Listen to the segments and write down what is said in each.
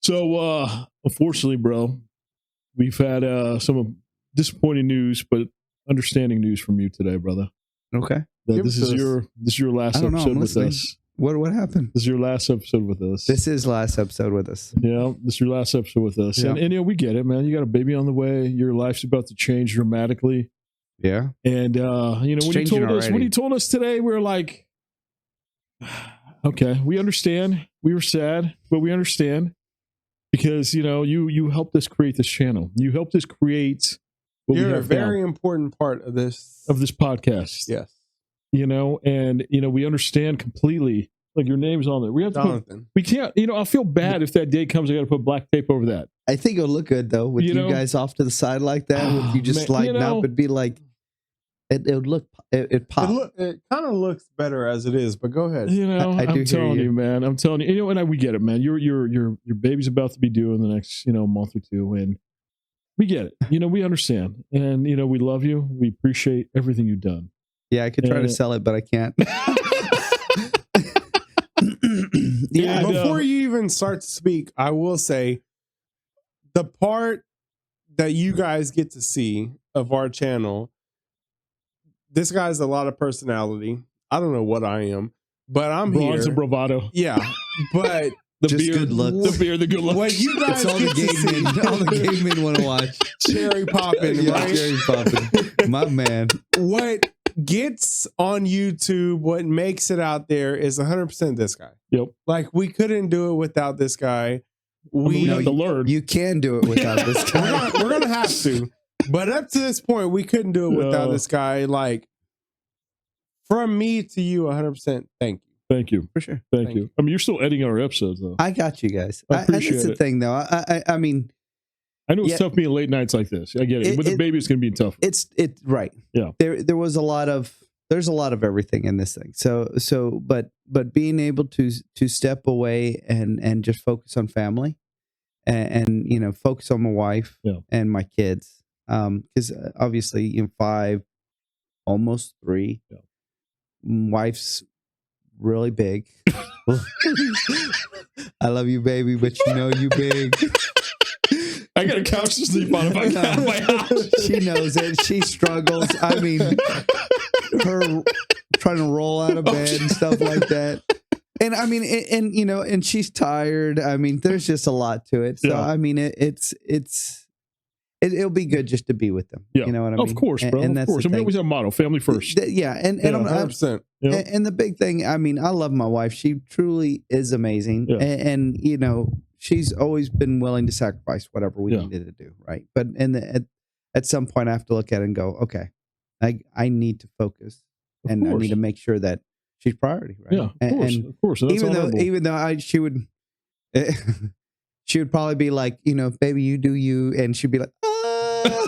So, unfortunately, bro, we've had some disappointing news, but understanding news from you today, brother. Okay. That this is your last episode with us. What happened? This is your last episode with us. This is last episode with us. Yeah, this is your last episode with us. Yeah. And we get it, man. You got a baby on the way. Your life's about to change dramatically. Yeah. And when you told us today, we were like, okay, we understand. We were sad, but we understand because you helped us create this channel. You helped us create. You're a very important part of this podcast. Yes. And we understand completely. Like your name's on there. We have to Jonathan. we can't. I feel bad if that day comes. I got to put black tape over that. I think it'll look good though with you guys off to the side like that. With you just lighting up, it'd be like it would look. It pop. It kind of looks better as it is, but go ahead. I'm telling you, man. I'm telling you. And we get it, man. Your baby's about to be due in the next month or two, and we get it. We understand, and we love you. We appreciate everything you've done. Yeah, I could try to sell it, but I can't. Yeah. Before you even start to speak, I will say the part that you guys get to see of our channel. This guy has a lot of personality. I don't know what I am, but I'm here. Bronze and bravado. Yeah, but the just beard, good looks. The beard, the good looks. What you guys all the game men want to watch. Cherry popping, yeah, right? Cherry popping. My man. What gets on YouTube, what makes it out there is 100% this guy. Yep. Like we couldn't do it without this guy. We have to learn. You can do it without this guy. We're gonna have to. But up to this point, we couldn't do it without this guy. Like, from me to you, 100%. Thank you. Thank you. For sure. Thank you. I mean, you're still editing our episodes, though. I got you guys. I appreciate that's the thing, though. I mean, I know it's tough being late nights like this. I get it. With a baby, it's going to be tough. It's right. Yeah. There was a lot of everything in this thing. But being able to step away and just focus on family, and focus on my wife and my kids. Because obviously, 5, almost 3. Yeah. Wife's really big. I love you, baby, but you big. I got a couch to sleep on if I got out of my house. She knows it. She struggles. I mean, her trying to roll out of bed and stuff like that. And I mean, and she's tired. I mean, there's just a lot to it. So I mean, it'll be good just to be with them. Yeah. You know what I mean? Of course, bro. And of course. We always have a motto: family first. Yeah, and I'm 100%. And the big thing, I mean, I love my wife. She truly is amazing, and she's always been willing to sacrifice whatever we needed to do, right? But at some point, I have to look at it and go, okay, I need to focus, I need to make sure that she's priority, right? Yeah, of course. And even though she would. She would probably be like, baby, you do you, and she'd be like, ah.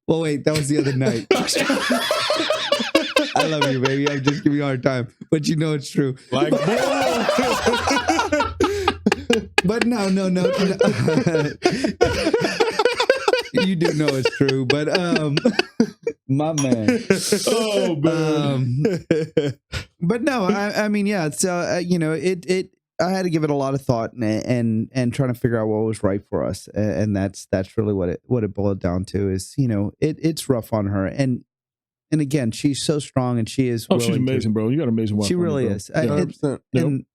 Well, wait, that was the other night. I love you, baby. I'm just giving you a hard time, but it's true. Like, but no. You do know it's true, but my man. Oh man. But no, I mean, yeah. So it. I had to give it a lot of thought and trying to figure out what was right for us, and that's really what it boiled down to is it's rough on her, and again she's so strong and she is. Oh, she's amazing, bro. You got an amazing wife. She really is. 100%.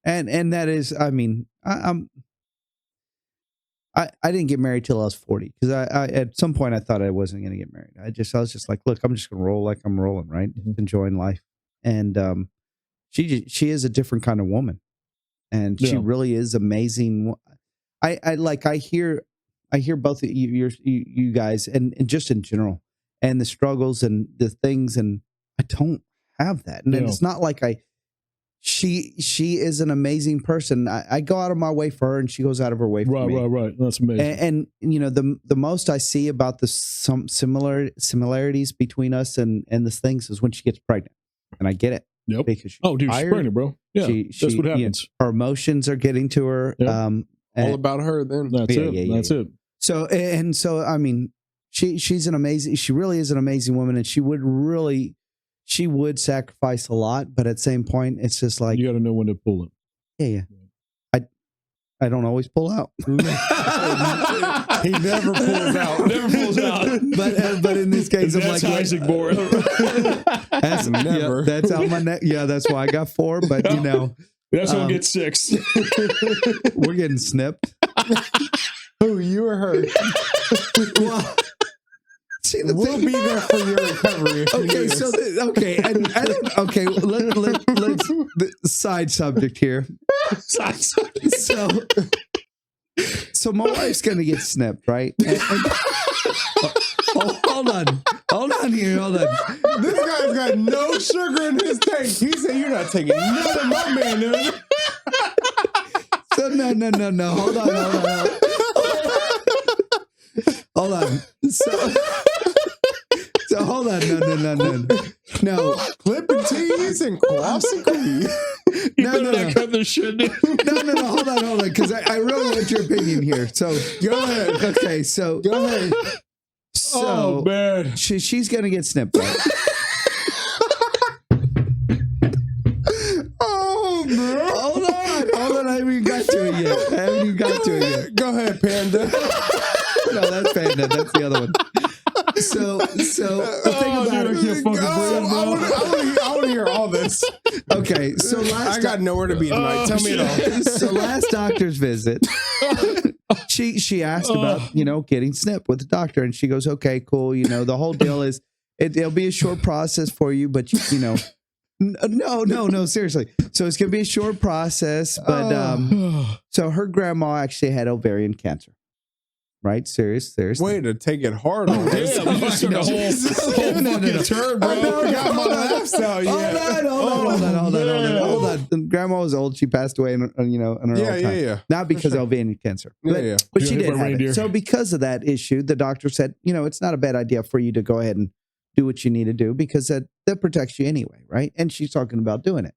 And that is, I mean, I didn't get married till I was 40 because I at some point I thought I wasn't going to get married. I was just like, look, I'm just going to roll like I'm rolling, right? Enjoying life, and she is a different kind of woman. And she really is amazing. I hear both of you guys and just in general and the struggles and the things, and I don't have that. And it's not like she is an amazing person. I go out of my way for her and she goes out of her way for me. Right. That's amazing. And the most I see about some similarities between us and this things is when she gets pregnant. And I get it. Yep. Because she's she's pregnant, bro. Yeah, that's what happens. Her emotions are getting to her. Yep. All about her then. That's it. That's it. So I mean, she really is an amazing woman, and she would sacrifice a lot, but at the same point, it's just like you got to know when to pull it. Yeah. I don't always pull out. He never pulls out. Never pulls out. But in this case, I'm That's like, Isaac born. that's Never. Yeah, that's how my neck. Yeah, that's why I got 4. But you know, That's gonna get 6. we're getting snipped. Who, you or her? Well, see, We'll be there for your recovery. If you Okay, need so us. okay, and I don't. Okay, let's the side subject here. So my wife's gonna get snipped, right? Hold on here, hold on. This guy's got no sugar in his tank. He said, "You're not taking none of my man." So no. Hold on. So hold on. No. Clipping tees and crossing cream. No. Cut this shit. No. Hold on. Because I really want your opinion here. So Go ahead. okay. So Go ahead. Oh man. she's gonna get snipped. Right? Oh man. Hold on. I haven't even got to it yet. Go ahead, Panda. No, that's Panda. That's the other one. So the thing about dude, I can't fucking breathe, bro. I want to hear all this. okay, so I got nowhere to be tonight. Tell me it all. So last doctor's visit, she asked about getting snipped with the doctor, and she goes, "Okay, cool. The whole deal is it'll be a short process for you, but no, seriously. So it's gonna be a short process, but so her grandma actually had ovarian cancer." Right? Serious. Way to take it hard on this. Damn, you just took a whole fucking turn, bro. I never got my laughs out yet. Hold on. Grandma was old. She passed away in her old time. Yeah. Not because of ovarian cancer. But she You did hit my have it. reindeer. So because of that issue, the doctor said, it's not a bad idea for you to go ahead and do what you need to do because that protects you anyway, right? And she's talking about doing it.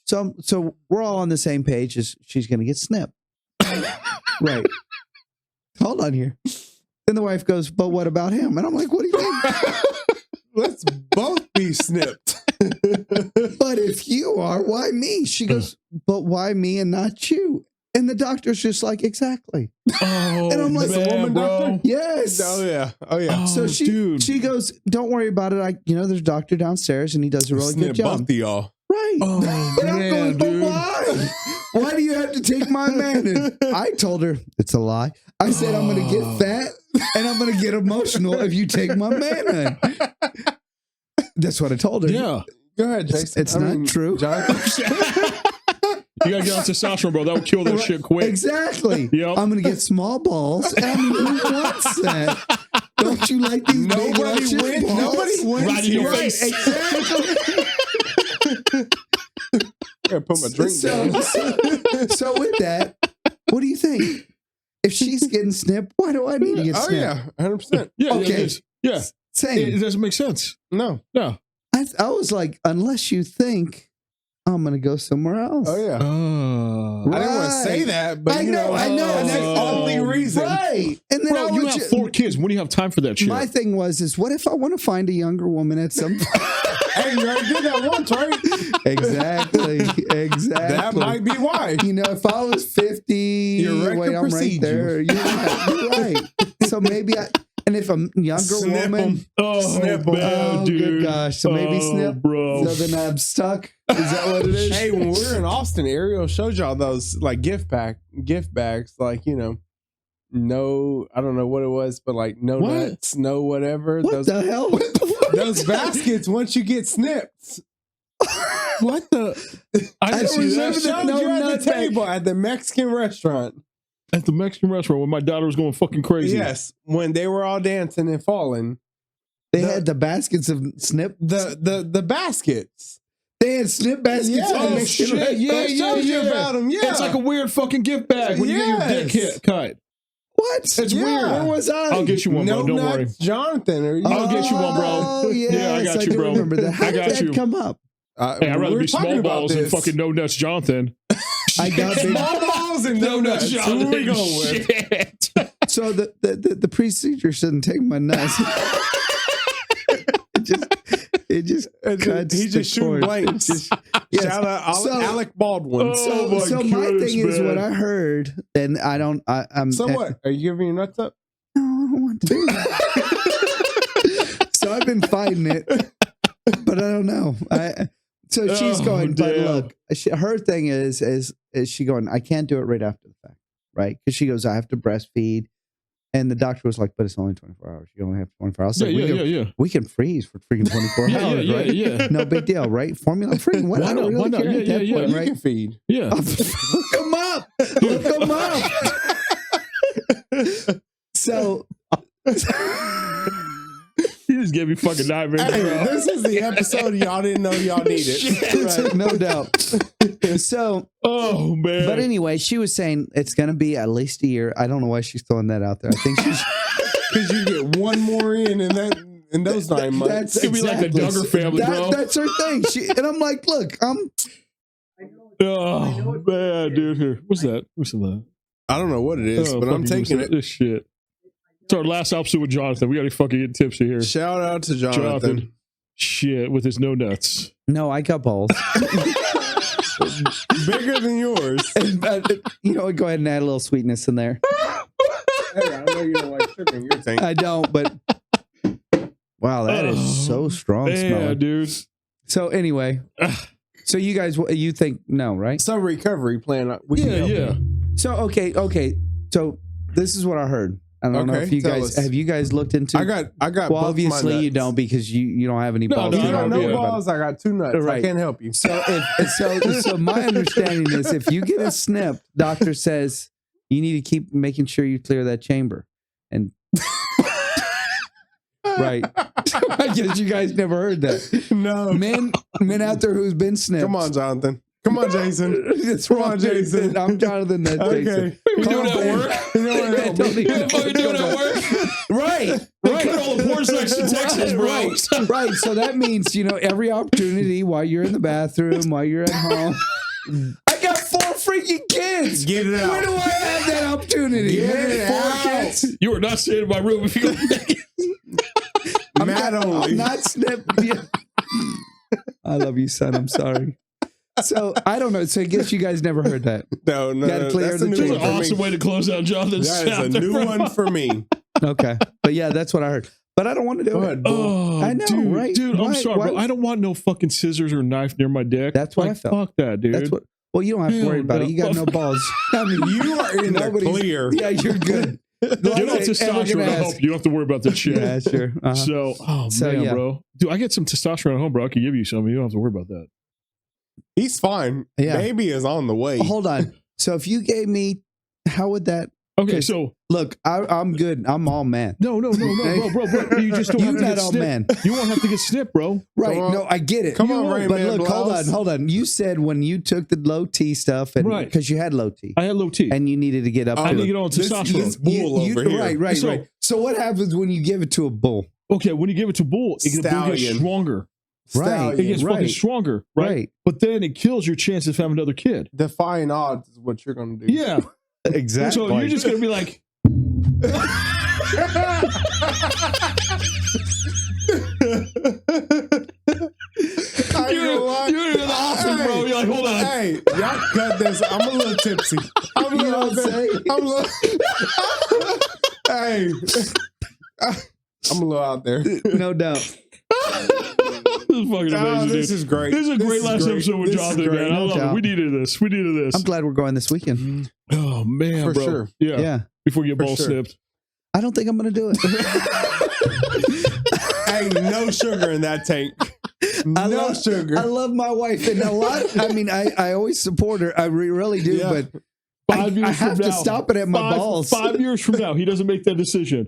So we're all on the same page as she's going to get snipped. Right. Hold on here. Then the wife goes, "But what about him?" And I'm like, "What do you mean?" Let's both be snipped. "But if you are, why me?" She goes, "But why me and not you?" And the doctor's just like, "Exactly." Oh, And I'm like, man, woman bro. doctor? Yes. Oh yeah. So dude. she goes, "Don't worry about it. There's a doctor downstairs and he does a really good Snip job." both of y'all. Right. Oh, And I'm going, man, "But dude. why? Why do you have to take my man?" And I told her it's a lie. I said, "I'm going to get fat and I'm going to get emotional if you take my man in." That's what I told her. Yeah. Go ahead, Jason. It's not true. John, You gotta get on testosterone, bro. That would kill that shit quick. Exactly. Yep. I'm going to get small balls. And I mean, who wants that? Don't you like these big nobody luscious wins. balls? Nobody wins. Right in your here. face. Exactly. I gotta put my drink down. So with that, what do you think? If she's getting snipped, why do I need to get Oh snipped? yeah, 100%. Yeah. Okay. It is. Yeah. Same. It doesn't make sense. No. No. I was like, unless you think I'm going to go somewhere else. Oh yeah. Oh. I didn't want to say that, but I know. and that's the only reason. Right. And then Bro, you have 4 kids. When do you have time for that shit? my thing was what if I want to find a younger woman at some point? Hey, you already did that once, right? Exactly. That might be why. If I was 50, Your rectum wait, I'm right precedes there. You're right. So maybe and if a younger Snip woman, 'em. Oh, Snip 'em. man, dude. good gosh. So maybe snip, bro. so then I'm stuck. Is that what it is? Hey, when we were in Austin, Ariel showed y'all those like gift bags, like no, I don't know what it was, but like no What? nuts, no whatever. What the hell? Those baskets once you get snipped. What the? I didn't see Remember that. that No you at nut the table at the Mexican restaurant. At the Mexican restaurant when my daughter was going fucking crazy. Yes, when they were all dancing and falling. They had the baskets of snip. The baskets. They had snip baskets. Yes. on Oh, the shit. restaurant. Yeah, I showed you about them. Yeah, It's like a weird fucking gift bag when you get your dick Yes. cut. What? It's Yeah. weird. Where was I? I'll get you one, no bro. Don't worry. nuts, Jonathan. Or I'll get you one, bro. Oh, yes, Yeah, I got you, do bro. remember that. How I did got that you. come up? Hey, I'd rather be small balls than fucking no nuts, Jonathan. I got big. small balls and no nuts. Who we going with? Shit. So the procedure shouldn't take my nuts. It just cuts. He just shooting blanks. Yes. Shout out Alec Baldwin. So my thing is what I heard, and I don't. I'm. So what? Are you giving your nuts up? No, I don't want to. So I've been fighting it, but I don't know. So she's going. But look, her thing is she going? I can't do it right after the fact, right? Because she goes, I have to breastfeed. And the doctor was like, but it's only 24 hours. You only have 24 hours. We can freeze for freaking 24 hours, right? Yeah. No big deal, right? Formula free. Why not? Really care at that point, right? You can feed. Yeah. Look them up. Look them up. So... You just gave me fucking nightmares, hey, bro. This is the episode y'all didn't know y'all needed. Right, no doubt. So, oh man. But anyway, she was saying it's going to be at least a year. I don't know why she's throwing that out there. I think she's because you get one more in those 9 months. It's gonna be like the Duggar family, bro. That's her thing. And I'm like, look, oh man, dude. Here, what's that? What's that? I don't know what it is, but I'm taking it. This shit. It's our last episode with Jonathan. We got to fucking get tipsy here. Shout out to Jonathan. Shit, with his no nuts. No, I got balls. Bigger than yours. And, go ahead and add a little sweetness in there. Hey, I know you don't like sugar in your tank. I don't, but wow, that is so strong. Yeah, smelling. dude. So anyway, so you guys, you think no, right? Some recovery plan. Yeah. So okay. So this is what I heard. I don't know if you guys have you guys looked into. I got. Well, obviously you don't because you don't have any balls. You got no balls. I got 2 nuts. Right. I can't help you. So so my understanding is if you get a snip, doctor says you need to keep making sure you clear that chamber. And right, I guess you guys never heard that. No, men out there who's been snipped. Come on, Jonathan. Come on, Jason. It's wrong, Jason. I'm Jonathan. That's Jason. We doing that work? Fucking doing that work? Right. Cut all the porn sex in Texas, bro. Right. So that means, every opportunity while you're in the bathroom, while you're at home. I got 4 freaking kids. Get it out. Where do I have that opportunity? Get it 4 out. kids. You are not staying in my room if you go. I'm not snipped. I love you, son. I'm sorry. So I don't know. So I guess you guys never heard that. No. Gotta clear That's an awesome way to close out Jonathan's. That is a new one for me. Okay, but yeah, that's what I heard. But I don't want to do it. Oh, I know, dude, right? Dude, I'm sorry, bro. I don't want no fucking scissors or knife near my dick. That's what I felt. Fuck that, dude. That's what. Well, you don't have to worry about it. You got no balls. I mean, you are in the clear. Yeah, you're good. Get off testosterone to help. You don't have to worry about that shit. Yeah, sure. So, man, bro. Dude, I get some testosterone at home, bro. I can give you some. You don't have to worry about that. He's fine. Yeah. Baby is on the way. Hold on. So if you gave me, how would that? Okay, so look, I'm good. I'm all man. No, bro. You just don't have to get all snipped. Man. You won't have to get snipped, bro. Right. No, I get it. Come on, Rain but Man look, blouse. hold on. You said when you took the low T stuff, and because you had low T, I had low T, and you needed to get up. I need to get on testosterone. This bull over here. Right. So what happens when you give it to a bull? Okay, when you give it to a bull, it gets stronger. Right. It gets fucking stronger, right? But then it kills your chances of having another kid. Defying odds is what you're going to do. Yeah. Exactly. So you're just going to be like... You're in the office, bro. You're like, hold on. Hey, y'all cut this. I'm a little tipsy. I'm a little out there. No doubt. This is fucking amazing. This is great. This is a great last episode with Jonathan, man. I love it. We needed this. I'm glad we're going this weekend. Oh man, for bro. Sure. Yeah. Before you get ball snipped. I don't think I'm going to do it. Ain't no sugar in that tank. No sugar. I love my wife, and a lot. I mean, I always support her. I really do, but 5 years I have from to now, stop it at my balls. 5 years from now, he doesn't make that decision.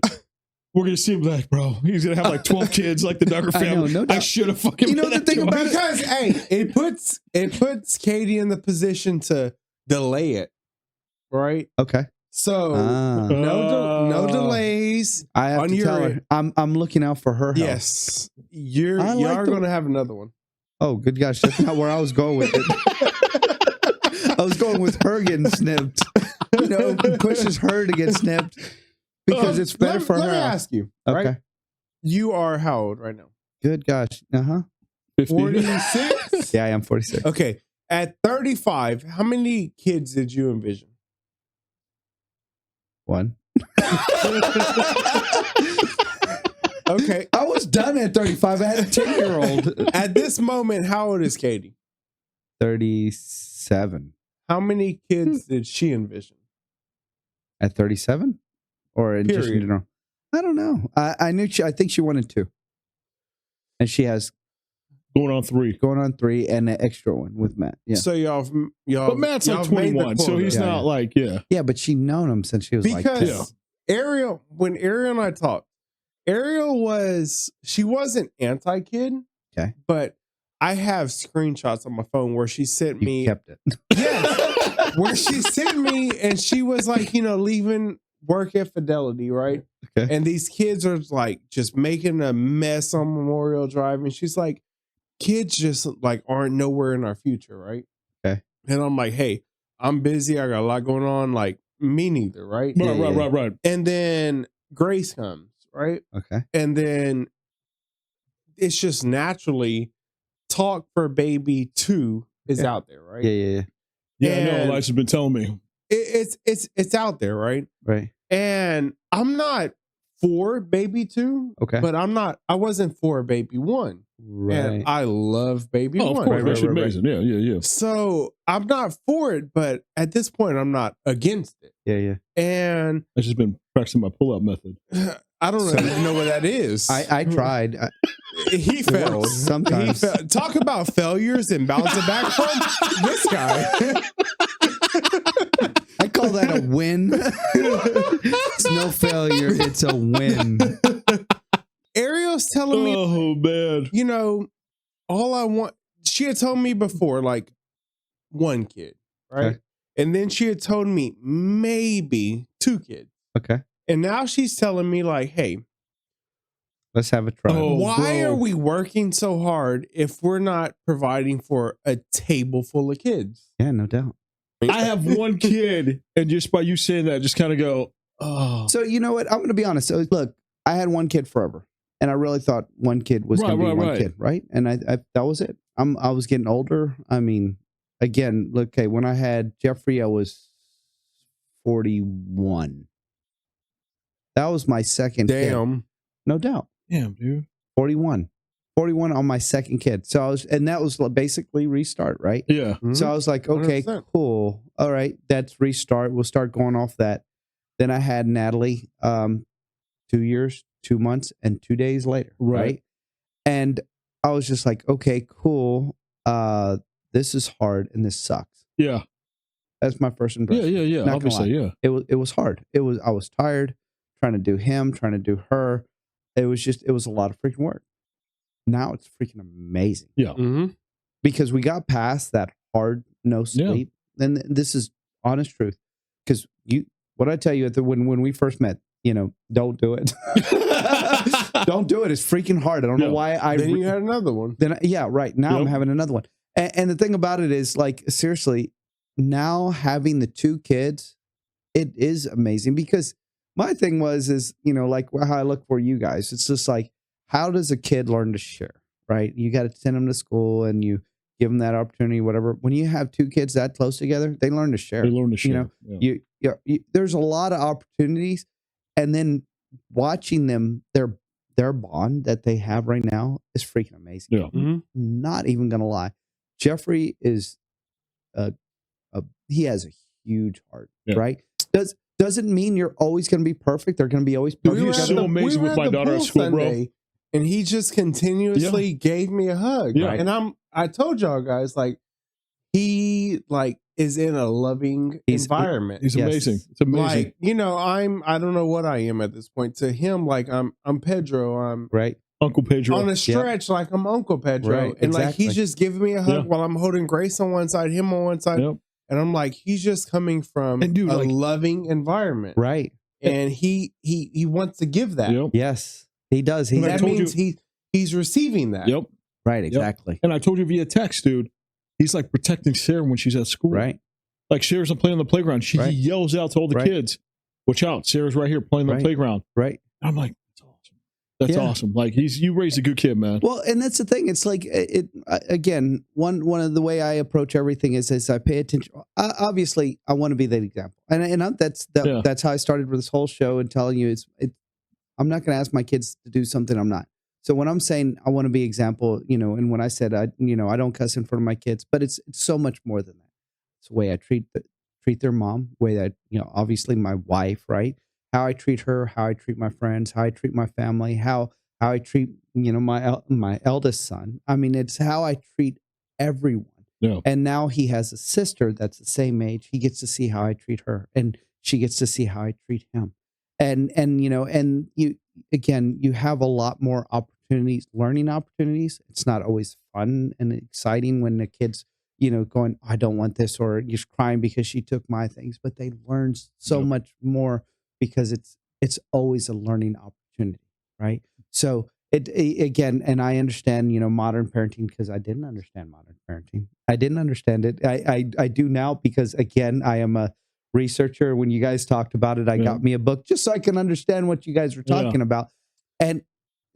We're gonna see him like, bro, he's gonna have like 12 kids, like the Duggar family. I should have fucking. You know the thing about it, because it puts Katie in the position to delay it, right? Okay. So no delays. I have to tell her. I'm looking out for her health. Yes, you are going to have another one. Oh, good gosh, that's not where I was going with it. I was going with her getting snipped. Pushes her to get snipped because it's better for her. Let me ask you. Okay. Right? You are how old right now? Good gosh. 50. 46? Yeah, I am 46. Okay. At 35, how many kids did you envision? One. Okay. I was done at 35. I had a 10-year-old. At this moment, how old is Katie? 37. How many kids did she envision? At 37? Or in just in Period. general? I don't know. I think she wanted 2. And she has Going on 3. going on 3 and an extra one with Matt. Yeah. So y'all, But Matt's like y'all made the 21, so quota. he's Yeah, not yeah. like, yeah. Yeah, but she known him since she was like 10. Because Ariel, when Ariel and I talked, she wasn't anti-kid. Okay. But I have screenshots on my phone where she sent You me. kept it. Yes. Where she sent me and she was like, leaving work at Fidelity, right? Okay. And these kids are like just making a mess on Memorial Drive. And she's like, kids just like aren't nowhere in our future, right? Okay. And I'm like, hey, I'm busy. I got a lot going on. Like, me neither, right? Right. And then Grace comes, right? Okay. And then it's just naturally Talk for Baby 2 is out there, right? Yeah. Yeah, I know. And Elijah's been telling me. It's out there, right? Right. And I'm not for Baby 2, Okay. but I wasn't for Baby 1. Right. And I love Baby 1. Oh, of course. Right, That's right. amazing. Yeah. So I'm not for it, but at this point, I'm not against it. Yeah. And I've just been practicing my pull-up method. I don't even know what that is. I tried. He failed. Sometimes. He failed. Talk about failures and bouncing back from this guy. I call that a win. It's no failure. It's a win. Ariel's telling me, Oh, man. all I want, she had told me before, like 1 kid, right? Okay. And then she had told me maybe 2 kids. Okay. And now she's telling me like, hey, Let's have a try. Oh, why bro. are we working so hard if we're not providing for a table full of kids? Yeah, no doubt. I have 1 kid, and just by you saying that, just kind of go, oh. So you know what? I'm going to be honest. So look, I had 1 kid forever, and I really thought 1 kid was going to be one kid, right? And I that was it. I was getting older. I mean, again, look, okay, when I had Jeffrey, I was 41. That was my second kid. Damn. No doubt. Damn, dude. 41 on my second kid. So that was basically restart, right? Yeah. So I was like, okay, 100%. cool. All right, that's restart. We'll start going off that. Then I had Natalie 2 years, 2 months, and 2 days later. Right. And I was just like, okay, cool. This is hard and this sucks. Yeah. That's my first impression. Yeah. Not gonna Obviously, lie. yeah. It was hard. I was tired trying to do him, trying to do her. It was a lot of freaking work. Now it's freaking amazing. Yeah. Mm-hmm. Because we got past that hard no sleep. And this is honest truth. Because what I tell you when we first met, don't do it. Don't do it. It's freaking hard. I don't know why Then you had another one. Right. Now I'm having another one. And the thing about it is, like, seriously, now having the 2 kids, it is amazing. Because my thing is, like how I look for you guys. It's just like, how does a kid learn to share, right? You got to send them to school and you give them that opportunity, whatever. When you have 2 kids that close together, they learn to share. They learn to share. There's a lot of opportunities. And then watching them, their bond that they have right now is freaking amazing. Yeah. Mm-hmm. Not even going to lie. Jeffrey is he has a huge heart, right? Doesn't mean you're always going to be perfect. They're going to be always perfect. He was so amazing with my daughter at school, bro. And he just continuously gave me a hug. Yeah. And I told y'all guys, like, he like is in a loving environment. He's amazing. It's amazing. Like, I don't know what I am at this point. To him, like I'm Pedro. I'm right. Uncle Pedro. On a stretch, like I'm Uncle Pedro. Right, and like he's just giving me a hug while I'm holding Grace on one side, him on one side. Yep. And I'm like, he's just coming from a loving environment. Right. And he wants to give that. Yep. Yes, he does. That means he's receiving that. Yep. Right, exactly. Yep. And I told you via text, dude, he's like protecting Sarah when she's at school. Right. Like Sarah's playing on the playground. He yells out to all the kids, watch out, Sarah's right here playing on the playground. Right. I'm like, that's awesome. That's awesome. Like you raised a good kid, man. Well, and that's the thing. It's like again. One of the way I approach everything is I pay attention. Obviously, I want to be that example, and that's how I started with this whole show and telling you I'm not going to ask my kids to do something I'm not. So when I'm saying I want to be example, and when I said I don't cuss in front of my kids, but it's so much more than that. It's the way I treat their mom, way that obviously my wife, right? How I treat her, how I treat my friends, how I treat my family, how I treat my eldest son. I mean, it's how I treat everyone. Yeah. And now he has a sister that's the same age. He gets to see how I treat her, and she gets to see how I treat him. And you have a lot more opportunities, learning opportunities. It's not always fun and exciting when the kids going, I don't want this, or just crying because she took my things, but they learn so much more because it's always a learning opportunity, right? So again, and I understand modern parenting, because I didn't understand modern parenting. I didn't understand it. I do now, because again, I am a researcher. When you guys talked about it, I got me a book just so I can understand what you guys were talking about. And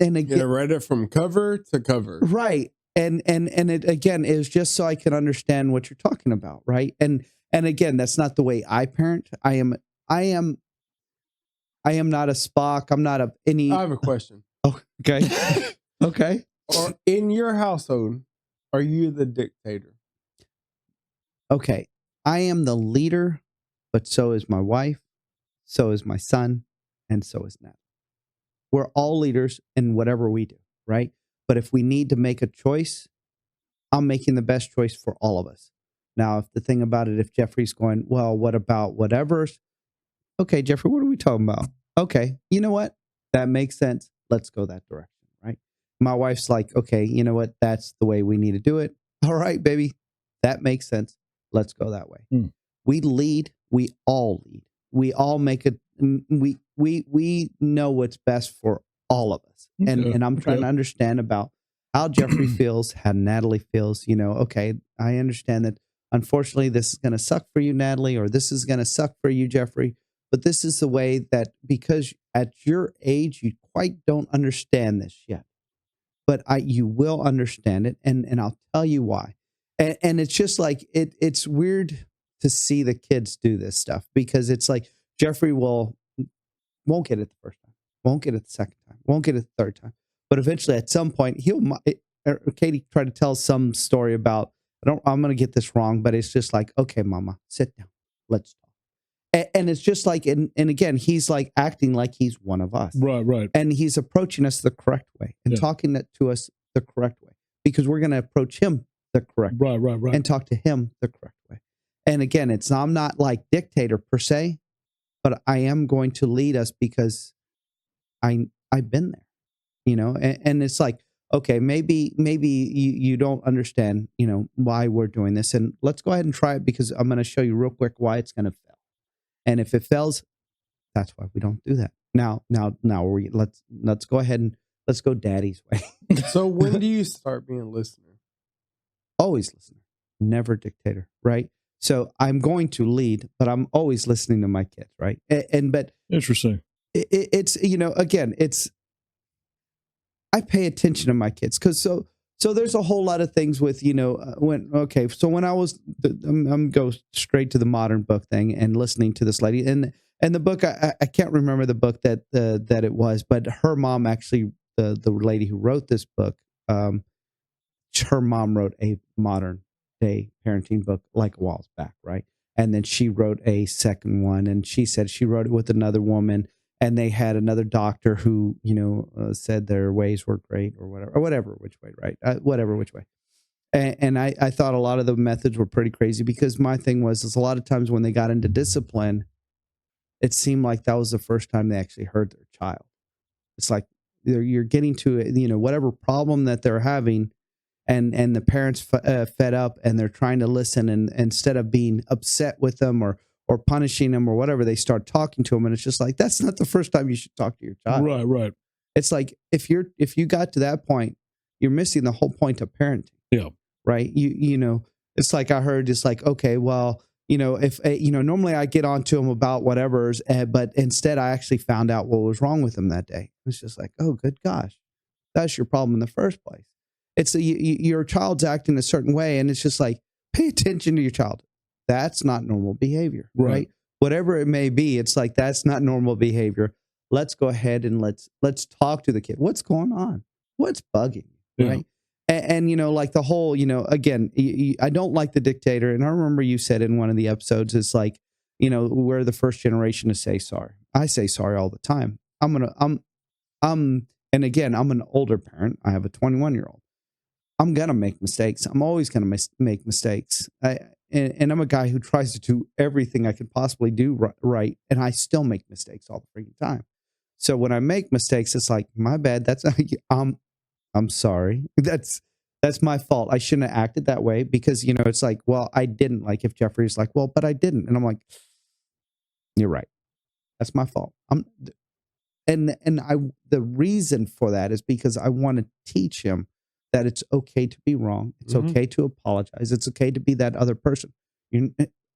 again, read it from cover to cover, right? And it again is just so I can understand what you're talking about, right? And again, that's not the way I parent. I am not a Spock. I'm not any. I have a question. Oh, okay. Okay. Or in your household, are you the dictator? Okay. I am the leader, but so is my wife, so is my son, and so is Nat. We're all leaders in whatever we do, right? But if we need to make a choice, I'm making the best choice for all of us. Now, if the thing about it, if Jeffrey's going, well, what about whatever's? Okay, Jeffrey, what are we talking about? Okay, you know what? That makes sense. Let's go that direction, right? My wife's like, okay, you know what? That's the way we need to do it. All right, baby. That makes sense. Let's go that way. We lead. We all lead. We all make it. We know what's best for all of us. And I'm trying to understand about how Jeffrey feels, how Natalie feels. Okay, I understand that unfortunately this is going to suck for you, Natalie, or this is going to suck for you, Jeffrey. But this is the way that, because at your age, you quite don't understand this yet. But you will understand it, and I'll tell you why. And it's just like, it's weird to see the kids do this stuff, because it's like Jeffrey won't get it the first time, won't get it the second time, won't get it the third time. But eventually at some point Katie tried to tell some story about, I'm going to get this wrong, but it's just like, okay, mama, sit down. Let's talk. And it's just like, and again, he's like acting like he's one of us. Right. And he's approaching us the correct way and talking to us the correct way, because we're going to approach him the correct way. Right. And talk to him the correct way. And again, I'm not like dictator per se, but I am going to lead us because I've been there, and it's like, okay, maybe you don't understand, why we're doing this. And let's go ahead and try it, because I'm going to show you real quick why it's going to fail. And if it fails, that's why we don't do that. Now let's go ahead and let's go daddy's way. So when do you start being a listener? Always listener, never dictator, right? So I'm going to lead, but I'm always listening to my kids, right? But interesting. It's again, I pay attention to my kids, because so there's a whole lot of things with when I was I'm go straight to the modern book thing and listening to this lady, and the book, I can't remember the book that it was, but her mom actually, the lady who wrote this book, her mom wrote a modern day parenting book like a while back, right? And then she wrote a second one, and she said she wrote it with another woman, and they had another doctor who said their ways were great, or whatever which way, right? Whatever which way. And I thought a lot of the methods were pretty crazy, because my thing was a lot of times when they got into discipline, it seemed like that was the first time they actually heard their child. It's like you're getting to whatever problem that they're having, and the parents fed up, and they're trying to listen, and instead of being upset with them or punishing them or whatever, they start talking to them, and it's just like, that's not the first time you should talk to your child. Right. It's like, if you got to that point, you're missing the whole point of parenting. Yeah. Right. It's like, I heard, it's like, okay, well, if normally I get on to him about whatever's, but instead I actually found out what was wrong with him that day. It's just like, oh, good gosh, that's your problem in the first place. It's your child's acting a certain way, and it's just like, pay attention to your child. That's not normal behavior, right? Whatever it may be, it's like, that's not normal behavior. Let's go ahead and let's talk to the kid. What's going on? What's bugging you, right? And like the whole, again, I don't like the dictator. And I remember you said in one of the episodes, it's like, we're the first generation to say sorry. I say sorry all the time. And again, I'm an older parent. I have a 21-year-old. I'm going to make mistakes. I'm always going to make mistakes. And I'm a guy who tries to do everything I can possibly do right. And I still make mistakes all the freaking time. So when I make mistakes, it's like, my bad. I'm sorry. That's my fault. I shouldn't have acted that way because, it's like, well, I didn't. Like if Jeffrey's like, well, but I didn't. And I'm like, you're right. That's my fault. The reason for that is because I want to teach him that it's okay to be wrong. It's okay to apologize. It's okay to be that other person.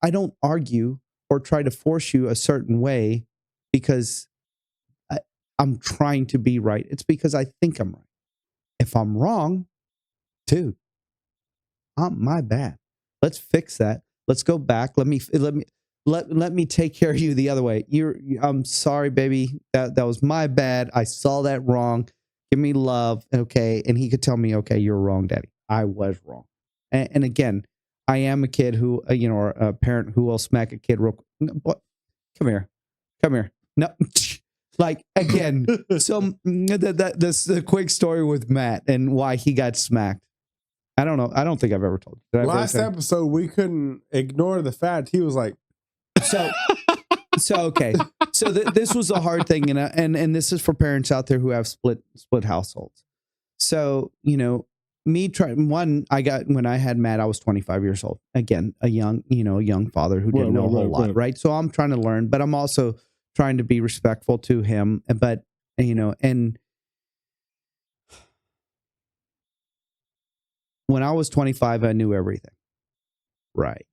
I don't argue or try to force you a certain way because I'm trying to be right. It's because I think I'm right. If I'm wrong, dude, my bad. Let's fix that. Let's go back. Let me take care of you the other way. I'm sorry, baby. That was my bad. I saw that wrong. Give me love. Okay. And he could tell me, okay, you're wrong, daddy. I was wrong. And again, I am a kid who, or a parent who will smack a kid real quick. Come here. No. Like, again, so that's the quick story with Matt and why he got smacked. I don't know. I don't think I've ever told you. Last episode, we couldn't ignore the fact he was like, so okay. So this was a hard thing, and this is for parents out there who have split households. So when I had Matt, I was 25 years old. Again, a young father who didn't know a whole lot, right? So I'm trying to learn, but I'm also trying to be respectful to him. But and when I was 25, I knew everything. Right.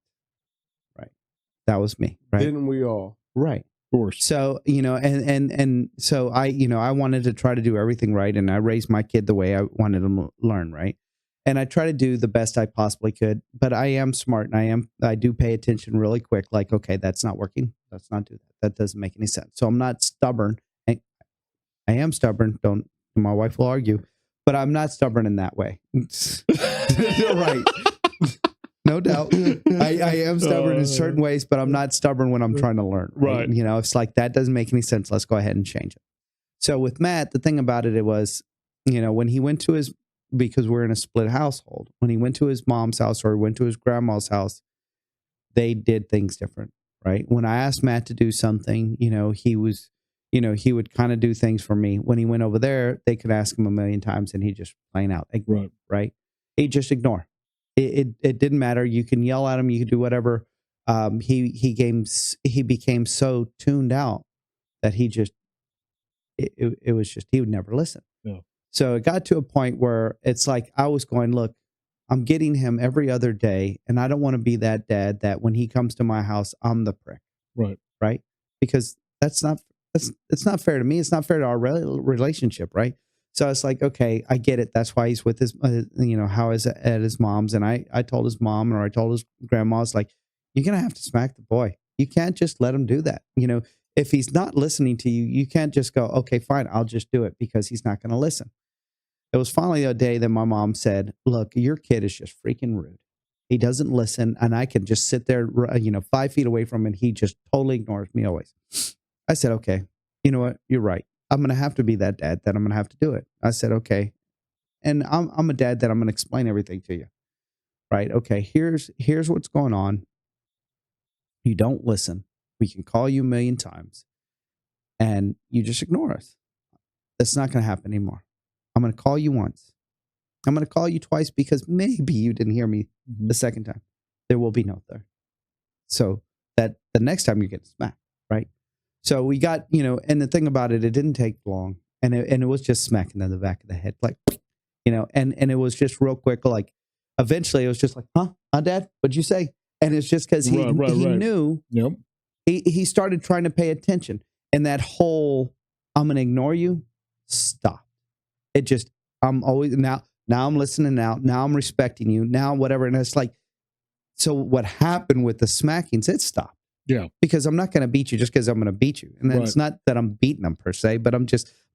That was me. Right. Didn't we all? Right. Of course. So, and so I wanted to try to do everything right. And I raised my kid the way I wanted him to learn. Right. And I try to do the best I possibly could, but I am smart and I do pay attention really quick. Like, okay, that's not working. Let's not do that. That doesn't make any sense. So I'm not stubborn. I am stubborn. My wife will argue, but I'm not stubborn in that way. Right. No doubt. I am stubborn in certain ways, but I'm not stubborn when I'm trying to learn. Right. It's like, that doesn't make any sense. Let's go ahead and change it. So with Matt, the thing about it was, when he went to because we're in a split household, when he went to his mom's house or went to his grandma's house, they did things different. Right. When I asked Matt to do something, he would kind of do things for me. When he went over there, they could ask him a million times and he just plain out ignore. Right. He just ignore. It didn't matter. You can yell at him. You can do whatever. He became so tuned out that it was just, he would never listen. Yeah. So it got to a point where it's like, I was going, look, I'm getting him every other day. And I don't want to be that dad that when he comes to my house, I'm the prick. Right. Right. Because it's not fair to me. It's not fair to our relationship. Right. So it's like, okay, I get it. That's why he's with his, how is it at his mom's. And I told his mom or I told his grandma, it's like, you're going to have to smack the boy. You can't just let him do that. If he's not listening to you, you can't just go, okay, fine, I'll just do it because he's not going to listen. It was finally a day that my mom said, look, your kid is just freaking rude. He doesn't listen. And I can just sit there, 5 feet away from him and he just totally ignores me always. I said, okay, you know what? You're right. I'm going to have to be that dad that I'm going to have to do it. I said, okay. And I'm a dad that I'm going to explain everything to you. Right. Okay. Here's what's going on. You don't listen. We can call you a million times and you just ignore us. That's not going to happen anymore. I'm going to call you once. I'm going to call you twice because maybe you didn't hear me the second time. There will be no third. So that the next time you get smacked, right? So we got, and the thing about it, it didn't take long. And it was just smacking in the back of the head, like, and it was just real quick. Like, eventually it was just like, huh, Dad? What'd you say? And it's just because he knew. Yep. He started trying to pay attention. And that whole, I'm going to ignore you, stop. It just, I'm always, now I'm listening out. Now I'm respecting you. Now whatever. And it's like, so what happened with the smackings, it stopped. Yeah. Because I'm not going to beat you just because I'm going to beat you. And it's not that I'm beating them per se, but I'm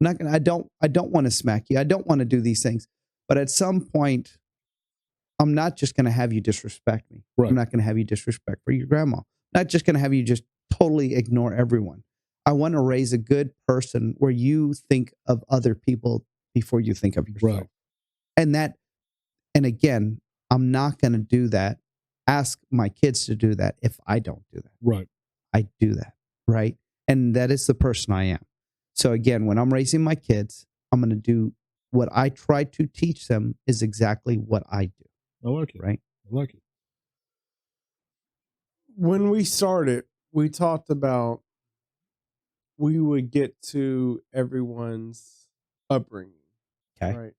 not going to, I don't want to smack you. I don't want to do these things. But at some point, I'm not just going to have you disrespect me. Right. I'm not going to have you disrespect for your grandma. Not just going to have you just totally ignore everyone. I want to raise a good person where you think of other people before you think of yourself. Right. And again, I'm not going to do that. Ask my kids to do that if I don't do that. Right. I do that. Right. And that is the person I am. So again, when I'm raising my kids, I'm going to do what I try to teach them is exactly what I do. I like it. Right. I like it. When we started, we talked about we would get to everyone's upbringing. Okay. Right.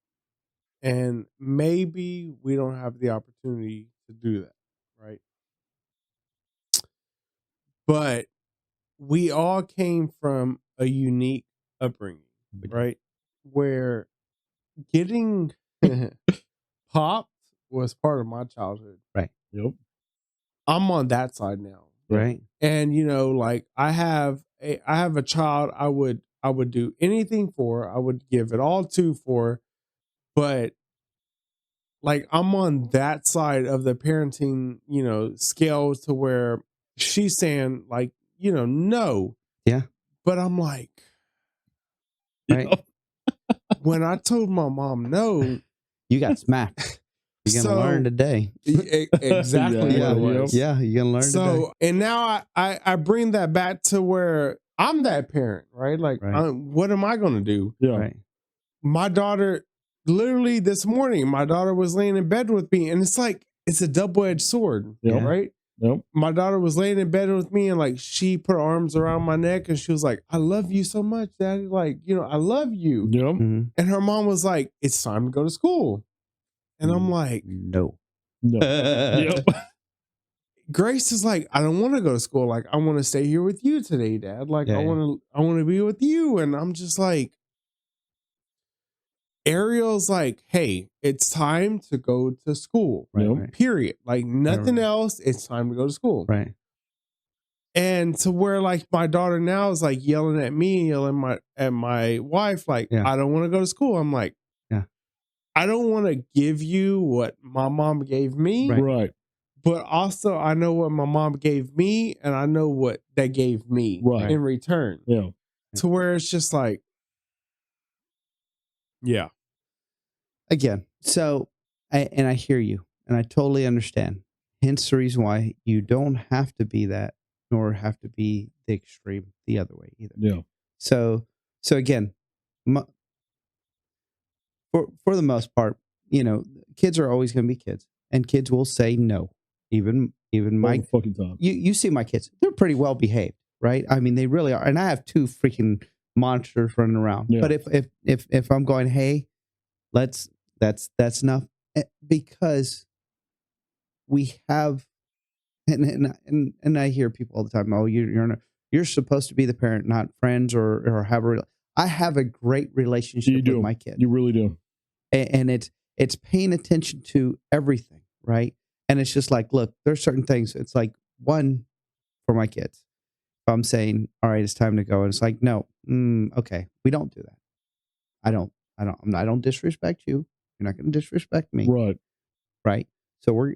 And maybe we don't have the opportunity to do that. Right. But we all came from a unique upbringing. Right. Where getting popped was part of my childhood. Right. Yep. I'm on that side now. Right. And like I have a child I would do anything for. I would give it all to for, but like I'm on that side of the parenting, scale to where she's saying like, no. Yeah. But I'm like, right. When I told my mom no, you got smacked. You're going to learn today. Exactly what it was. Yeah, you're going to learn today. And now I bring that back to where I'm that parent, right? Like, what am I going to do? Yeah. Right. My daughter, literally this morning, my daughter was laying in bed with me, and it's like, it's a double-edged sword, right? Yep. My daughter was laying in bed with me, and like, she put her arms around my neck, and she was like, I love you so much, Daddy. Like, I love you. Yep. Mm-hmm. And her mom was like, it's time to go to school. And I'm like, no. Yep. Grace is like, I don't want to go to school. Like, I want to stay here with you today, Dad. Like, I want to be with you. And I'm just like, Ariel's like, hey, it's time to go to school. Right. Period. Like nothing else. It's time to go to school. Right. And to where like my daughter now is like yelling at me, yelling at my wife, like, I don't want to go to school. I'm like, I don't want to give you what my mom gave me. Right. But also I know what my mom gave me, and I know what they gave me in return. Yeah. To where it's just like, yeah. Again, so, I hear you, and I totally understand. Hence the reason why you don't have to be that, nor have to be the extreme the other way either. Yeah. So again, for the most part, kids are always going to be kids, and kids will say no. Even my fucking time. You see my kids; they're pretty well behaved, right? I mean, they really are. And I have two freaking monsters running around. Yeah. But if I'm going, hey, that's enough, because we have, and I hear people all the time, oh, you're supposed to be the parent, not friends or have I have a great relationship with my kids. You really do. And it's paying attention to everything, right? And it's just like, look, there's certain things. It's like, one, for my kids, if I'm saying, all right, it's time to go, and it's like, no, okay, we don't do that. I don't disrespect you. You're not going to disrespect me, right? So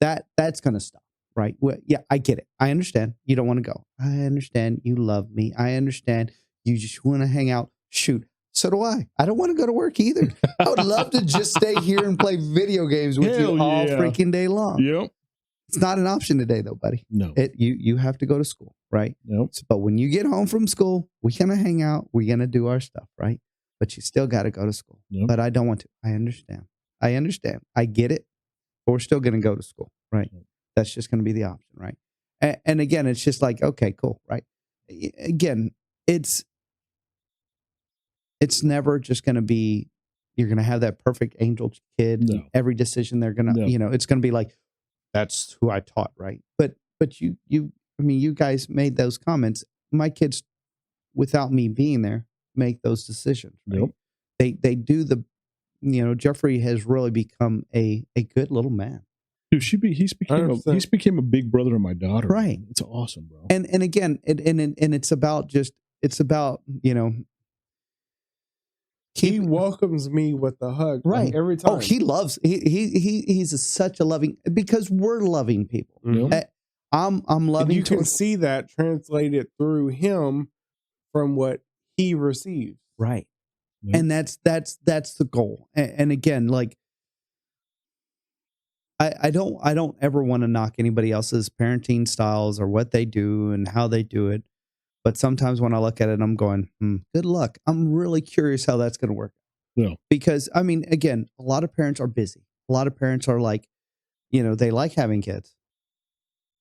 that's going to stop, right? Well, yeah, I get it. I understand you don't want to go. I understand you love me. I understand you just want to hang out. Shoot. So do I. I don't want to go to work either. I would love to just stay here and play video games with you all freaking day long. Yep. It's not an option today, though, buddy. No. You have to go to school, right? Yep. But when you get home from school, we're gonna hang out. We're gonna do our stuff, right? But you still got to go to school. Yep. But I don't want to. I understand. I get it. But we're still gonna go to school, right? Yep. That's just gonna be the option, right? And again, it's just like, okay, cool, right? Again, it's never just going to be, you're going to have that perfect angel kid. No. Every decision they're going to, it's going to be like, that's who I taught, right? But you I mean, you guys made those comments. My kids, without me being there, make those decisions, right? Yep. They do the, Jeffrey has really become a good little man. Dude, he's became a big brother to my daughter. Right. Man. It's awesome, bro. And again, and it's about he welcomes me with a hug, right, like, every time. Oh, he loves he's such a loving, because we're loving people. Mm-hmm. I'm loving. And you can see that translated through him from what he receives. Right. Yep. And that's the goal. And again, like, I don't ever want to knock anybody else's parenting styles or what they do and how they do it. But sometimes when I look at it, I'm going, good luck. I'm really curious how that's going to work. Yeah. Because, I mean, again, a lot of parents are busy. A lot of parents are like, they like having kids,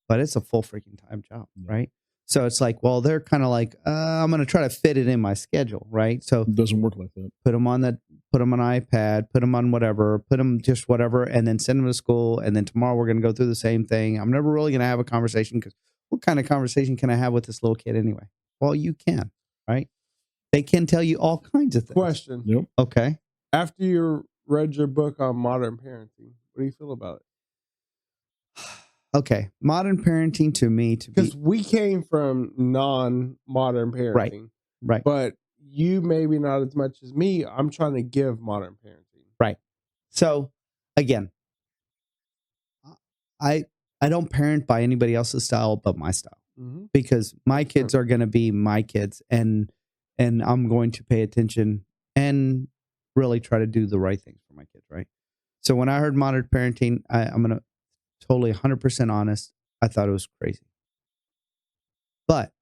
but it's a full freaking time job, right? So it's like, well, they're kind of like, I'm going to try to fit it in my schedule, right? So it doesn't work like that. Put them on iPad, put them on whatever, put them just whatever, and then send them to school. And then tomorrow we're going to go through the same thing. I'm never really going to have a conversation, because what kind of conversation can I have with this little kid anyway? Well, you can, right? They can tell you all kinds of things. Question. Yep. Okay. After you read your book on modern parenting, what do you feel about it? Okay. Modern parenting to me, because we came from non-modern parenting. Right. But you maybe not as much as me. I'm trying to give modern parenting. Right. So again, I don't parent by anybody else's style but my style. Mm-hmm. Because my kids are going to be my kids, and I'm going to pay attention and really try to do the right things for my kids, right? So when I heard modern parenting, I'm going to totally 100% honest, I thought it was crazy. But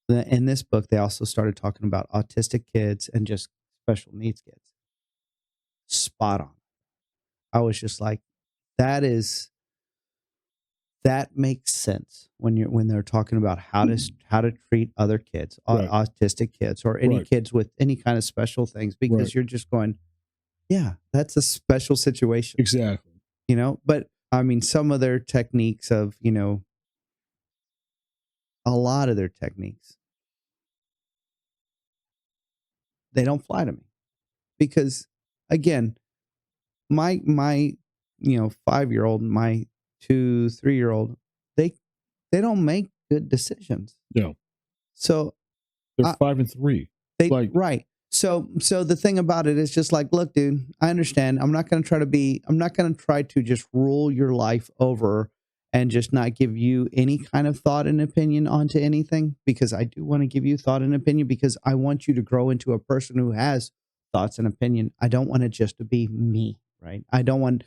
in this book, they also started talking about autistic kids and just special needs kids. Spot on. I was just like, that makes sense when they're talking about how to treat other kids, right. autistic kids, or any right. kids with any kind of special things, because right. you're just going, yeah, that's a special situation. Exactly. But I mean, some of their techniques of, a lot of their techniques, they don't fly to me, because again, my 5-year-old, my 2-3-year-old, they don't make good decisions. No. So they're 5 and 3. Right. So the thing about it is just like, look, dude, I understand. I'm not going to try to just rule your life over and just not give you any kind of thought and opinion onto anything, because I do want to give you thought and opinion, because I want you to grow into a person who has thoughts and opinion. I don't want it just to be me, right? I don't want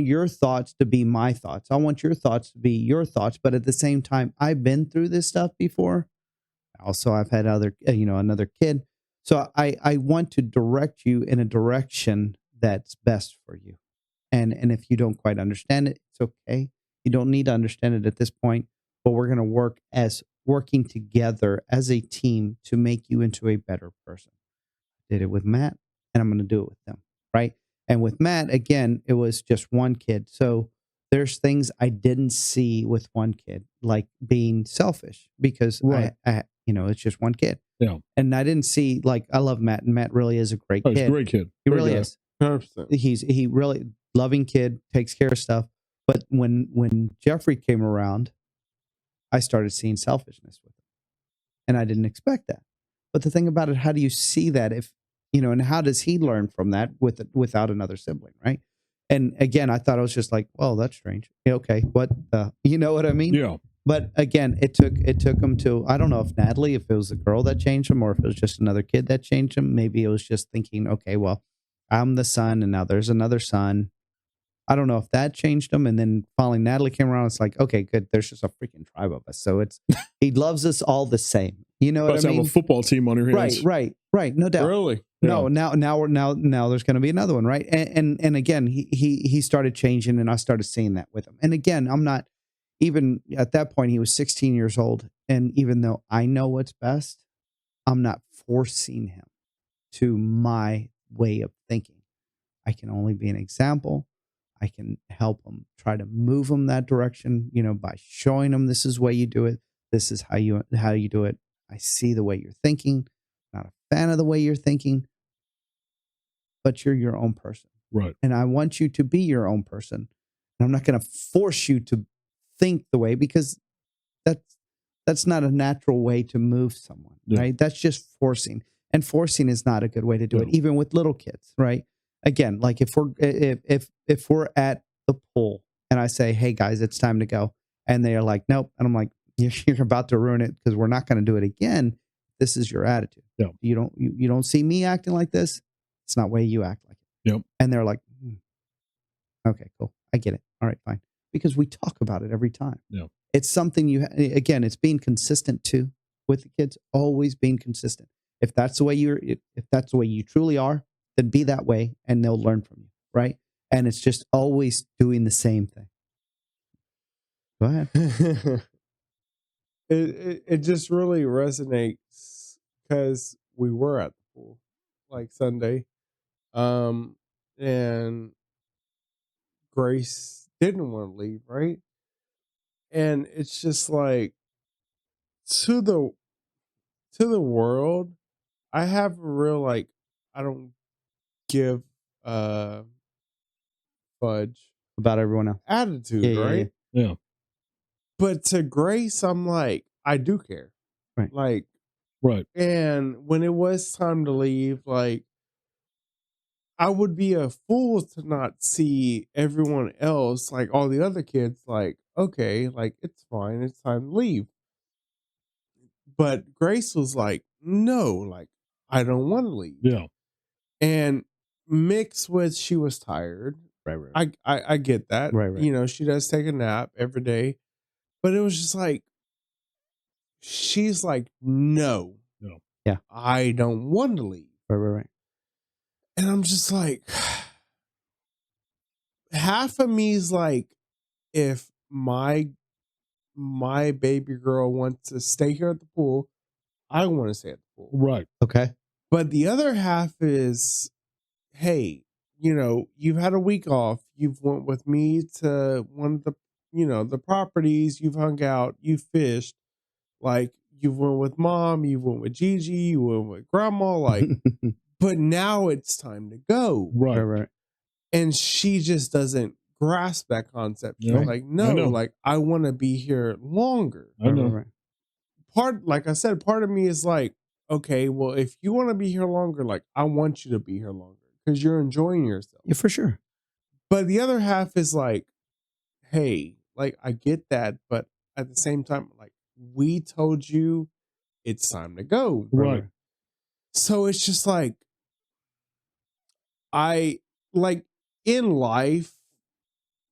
your thoughts to be my thoughts. I want your thoughts to be your thoughts. But at the same time, I've been through this stuff before. Also, I've had another kid. So I want to direct you in a direction that's best for you. And if you don't quite understand it, it's okay. You don't need to understand it at this point, but we're going to working together as a team to make you into a better person. Did it with Matt, and I'm going to do it with them, right? And with Matt, again, it was just one kid. So there's things I didn't see with one kid, like being selfish, because right. it's just one kid. Yeah. And I didn't see, like, I love Matt, and Matt really is a great kid. He's a great kid. He great really guy. is. 100%. He really loving kid, takes care of stuff. But when Jeffrey came around, I started seeing selfishness with him, and I didn't expect that. But the thing about it, how do you see that if, and how does he learn from that without another sibling, right? And again, I thought it was just like, well, that's strange. Okay, what the, you know what I mean? Yeah. But again, it took him to, I don't know if Natalie, if it was a girl that changed him, or if it was just another kid that changed him. Maybe it was just thinking, okay, well, I'm the son, and now there's another son. I don't know if that changed him. And then finally Natalie came around. It's like, okay, good. There's just a freaking tribe of us. So he loves us all the same. You know what I mean? Have a football team on your hands. Right. No doubt. Really? No, now there's going to be another one. Right. And again, he started changing, and I started seeing that with him. And again, I'm not even at that point, he was 16 years old. And even though I know what's best, I'm not forcing him to my way of thinking. I can only be an example. I can help them, try to move them that direction, by showing them this is the way you do it. This is how you do it. I see the way you're thinking. Not a fan of the way you're thinking, but you're your own person. Right. And I want you to be your own person. And I'm not going to force you to think the way, because that's not a natural way to move someone, right? That's just forcing. And forcing is not a good way to do it, even with little kids, right? Again, like if we're at the pool and I say, "Hey guys, it's time to go," and they are like, "Nope," and I'm like, "You're about to ruin it because we're not going to do it again." This is your attitude. Yeah. You don't see me acting like this. It's not the way you act like it. Yep. And they're like, "Okay, cool, I get it. All right, fine," because we talk about it every time. Yeah. It's something again, it's being consistent too with the kids. Always being consistent. If that's the way you truly are, then be that way, and they'll learn from you, right? And it's just always doing the same thing. Go ahead. It just really resonates because we were at the pool like Sunday, and Grace didn't want to leave, right? And it's just like to the world, I have a real like I don't give fudge About everyone else. attitude, right? Yeah. But to Grace, I'm like, I do care. Right. Like, Right. and when it was time to leave, like, I would be a fool to not see everyone else, like all the other kids, like, okay, like, it's fine. It's time to leave. But Grace was like, no, like, I don't want to leave. Yeah. And mixed with she was tired. Right. I get that. Right. You know, she does take a nap every day. But it was just like, she's like, no. Yeah. I don't want to leave. Right. And I'm just like, half of me is like, if my baby girl wants to stay here at the pool, I want to stay at the pool. Right. Okay. But the other half is, hey, you know, you've had a week off. You've went with me to one of the, you know, the properties. You've hung out. You fished. Like, you went with mom. You went with Gigi. You went with grandma. Like, but now it's time to go. Right. And she just doesn't grasp that concept. She's Yeah. like, no, like, I want to be here longer. I know. Right. Like I said, part of me is like, okay, well, if you want to be here longer, like, I want you to be here longer because you're enjoying yourself. Yeah, for sure. But the other half is like, hey, like, I get that, but at the same time, like, we told you it's time to go. Right. So it's just like, I like in life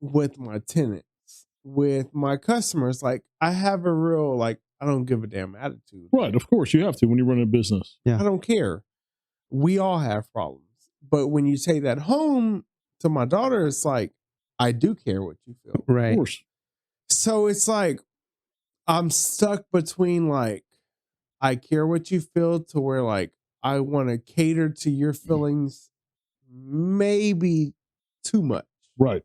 with my tenants, with my customers, like, I have a real, like, I don't give a damn attitude. Right. Of course, you have to when you run a business. Yeah. I don't care. We all have problems. But when you take that home to my daughter, it's like, I do care what you feel. Right. Of course. So it's like, I'm stuck between, like, I care what you feel to where, like, I want to cater to your feelings maybe too much. Right.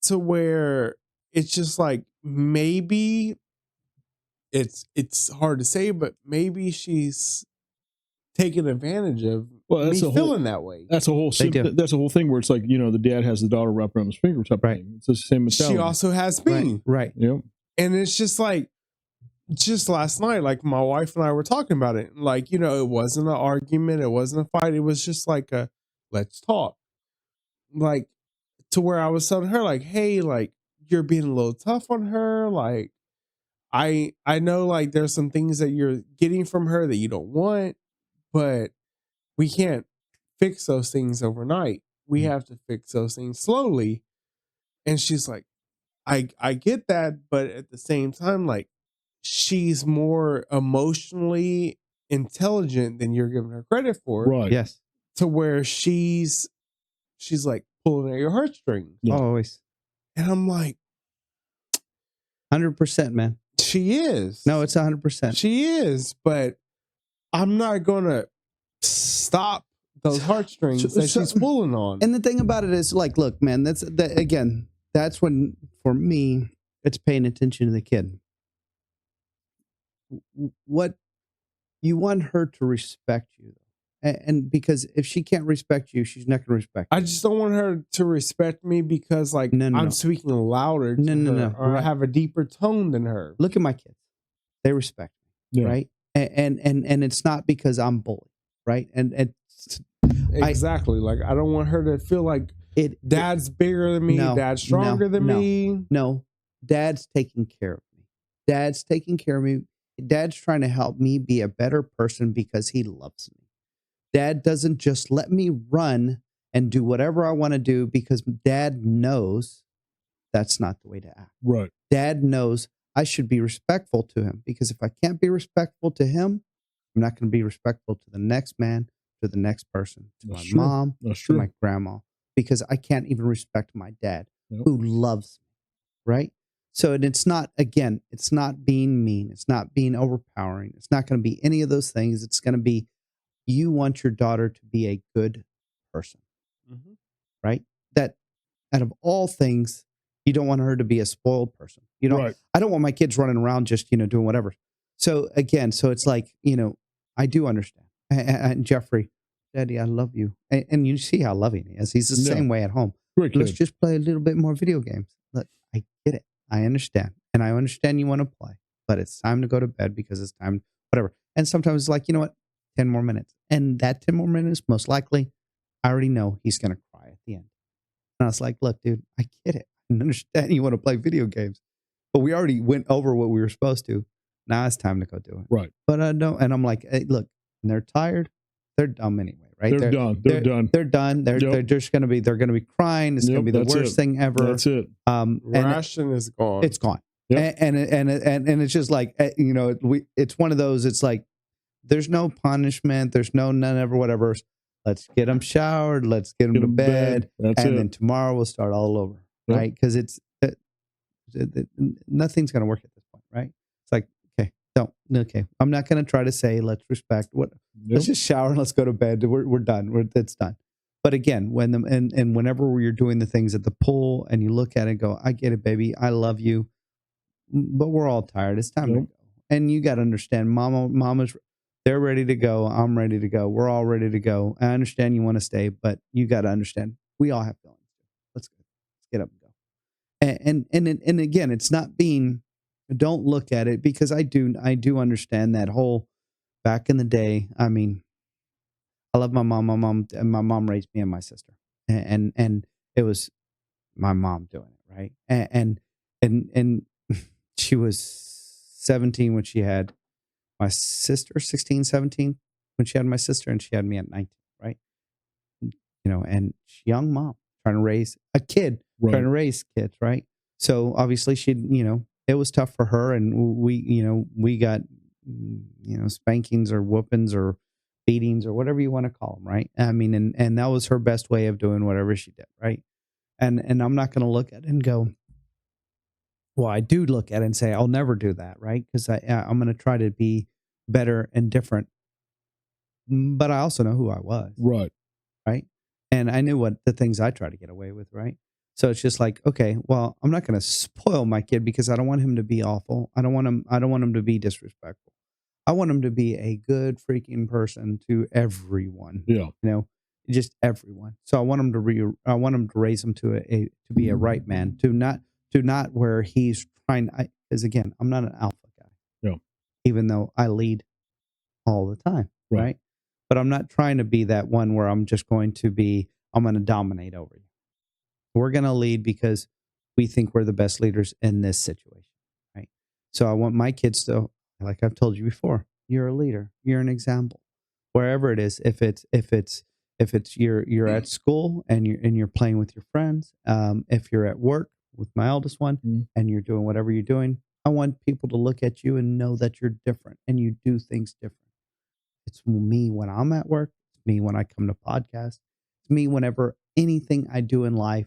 To where it's just like, maybe it's hard to say, but maybe she's taking advantage of me feeling that way. That's a whole thing where it's like, you know, the dad has the daughter wrapped around his finger type Right. thing. It's the same mentality. She also has me. Right. Yep. And it's just like, just last night, like, my wife and I were talking about it. Like, you know, it wasn't an argument. It wasn't a fight. It was just like a, let's talk. Like, to where I was telling her, like, hey, like, you're being a little tough on her. Like, I know, like, there's some things that you're getting from her that you don't want, but we can't fix those things overnight. We have to fix those things slowly. And she's like, I get that, but at the same time, like, she's more emotionally intelligent than you're giving her credit for. Right. Yes. To where she's like pulling at your heartstrings. Yeah. Always. And I'm like, 100%, man. she is. No, it's 100%. She is, but I'm not gonna stop those heartstrings that she's pulling on. And the thing about it is, like, look, man, that's when, for me, it's paying attention to the kid. What you want her to respect you, and because if she can't respect you, she's not going to respect you. I just don't want her to respect me because, like, I'm speaking louder to her, or I have a deeper tone than her. Look at my kids; they respect me, right? And it's not because I'm bullied, right? And exactly, like, I don't want her to feel like Dad's bigger than me, Dad's stronger than me. No, Dad's taking care of me. Dad's taking care of me. Dad's trying to help me be a better person because he loves me. Dad doesn't just let me run and do whatever I want to do because Dad knows that's not the way to act. Right. Dad knows I should be respectful to him because if I can't be respectful to him, I'm not going to be respectful to the next man, to the next person, to my mom, to my grandma, because I can't even respect my dad who loves me. Right. So it's not, again, it's not being mean. It's not being overpowering. It's not going to be any of those things. It's going to be, you want your daughter to be a good person, right? That out of all things, you don't want her to be a spoiled person. You know, I don't want my kids running around just, doing whatever. So again, so it's like, I do understand. And Jeffrey, Daddy, I love you. And you see how loving he is. He's the same way at home. Let's just play a little bit more video games. Look, I get it. I understand. And I understand you want to play, but it's time to go to bed because it's time, whatever. And sometimes it's like, you know what? 10 more minutes. And that 10 more minutes, most likely, I already know he's going to cry at the end. And I was like, look, dude, I get it. I understand you want to play video games, but we already went over what we were supposed to. Now it's time to go do it. Right. But I don't. And I'm like, hey, look, when they're tired, they're dumb anyway, right? They're done. They're done. They're done. They're just going to be, they're going to be crying. It's going to be the worst thing ever. That's it. Ration is gone. It's gone. Yep. And it's just like, it's one of those, it's like, there's no punishment. There's none ever, whatever. Let's get them showered. Let's get them to bed. Then tomorrow we'll start all over, right? Because nothing's going to work at this point, right? It's like, okay. I'm not going to try to say, let's respect let's just shower and let's go to bed. We're done. It's done. But again, whenever you're doing the things at the pool and you look at it and go, I get it, baby. I love you. But we're all tired. It's time to go. And you got to understand, mama's, they're ready to go. I'm ready to go. We're all ready to go. I understand you want to stay, but you got to understand, we all have feelings. Let's go. Let's get up and go. And again, it's not being, don't look at it, because I do understand that whole back in the day. I mean, I love my mom. My mom raised me and my sister, and it was my mom doing it, right? And she was 17 when she had my sister, 16, 17 when she had my sister, and she had me at 19, right? And young mom trying to raise a kid, trying to raise kids, right? So obviously it was tough for her, and we got, spankings or whoopings or beatings or whatever you want to call them, right? I mean, and that was her best way of doing whatever she did, right? And I'm not going to look at it and go, well, I do look at it and say, I'll never do that, right? Because I'm going to try to be better and different. But I also know who I was. Right. Right. And I knew what the things I try to get away with, right? So it's just like, okay, well, I'm not going to spoil my kid because I don't want him to be awful. I don't want him to be disrespectful. I want him to be a good freaking person to everyone. Yeah. Just everyone. So I want him to raise him to be a right man, to not where he's trying. Because again, I'm not an alpha guy. Yeah. Even though I lead all the time, right? But I'm not trying to be that one where I'm going to dominate over you. We're going to lead because we think we're the best leaders in this situation, right? So I want my kids to, like I've told you before, you're a leader, you're an example, wherever it is. If it's you're at school and you're playing with your friends, if you're at work with my eldest one and you're doing whatever you're doing, I want people to look at you and know that you're different and you do things different. It's me when I'm at work. It's me when I come to podcasts. It's me whenever anything I do in life,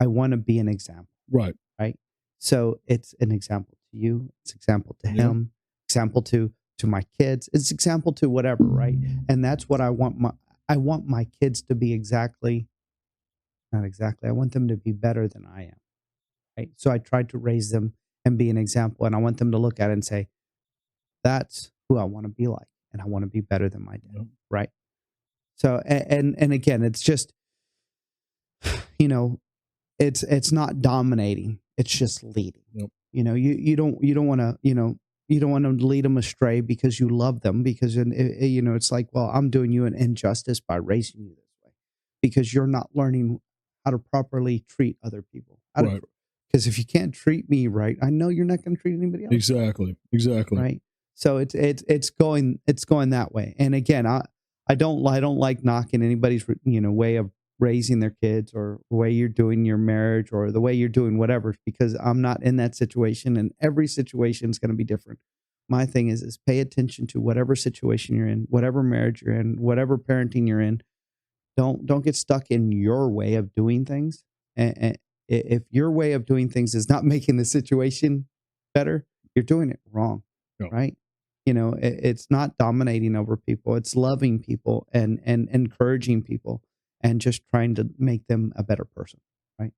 I want to be an example. Right. Right. So it's an example to you. It's example to him. Example to my kids. It's example to whatever. Right. And that's what I want. I want my kids to be not exactly. I want them to be better than I am. Right. So I tried to raise them and be an example. And I want them to look at it and say, that's who I want to be like. And I want to be better than my dad. Yep. Right. So, and again, it's just, you know, it's not dominating. It's just leading. Yep. You know, you don't want to, you don't want to lead them astray because you love them, because, it's like, well, I'm doing you an injustice by raising you this way because you're not learning how to properly treat other people. Right. Because if you can't treat me right, I know you're not going to treat anybody else. Exactly. Right. So it's going that way. And again, I don't like knocking anybody's, way of raising their kids or the way you're doing your marriage or the way you're doing whatever, because I'm not in that situation, and every situation is going to be different. My thing is pay attention to whatever situation you're in, whatever marriage you're in, whatever parenting you're in. Don't get stuck in your way of doing things. And if your way of doing things is not making the situation better, you're doing it wrong. No. Right? It's not dominating over people. It's loving people and encouraging people and just trying to make them a better person. Right?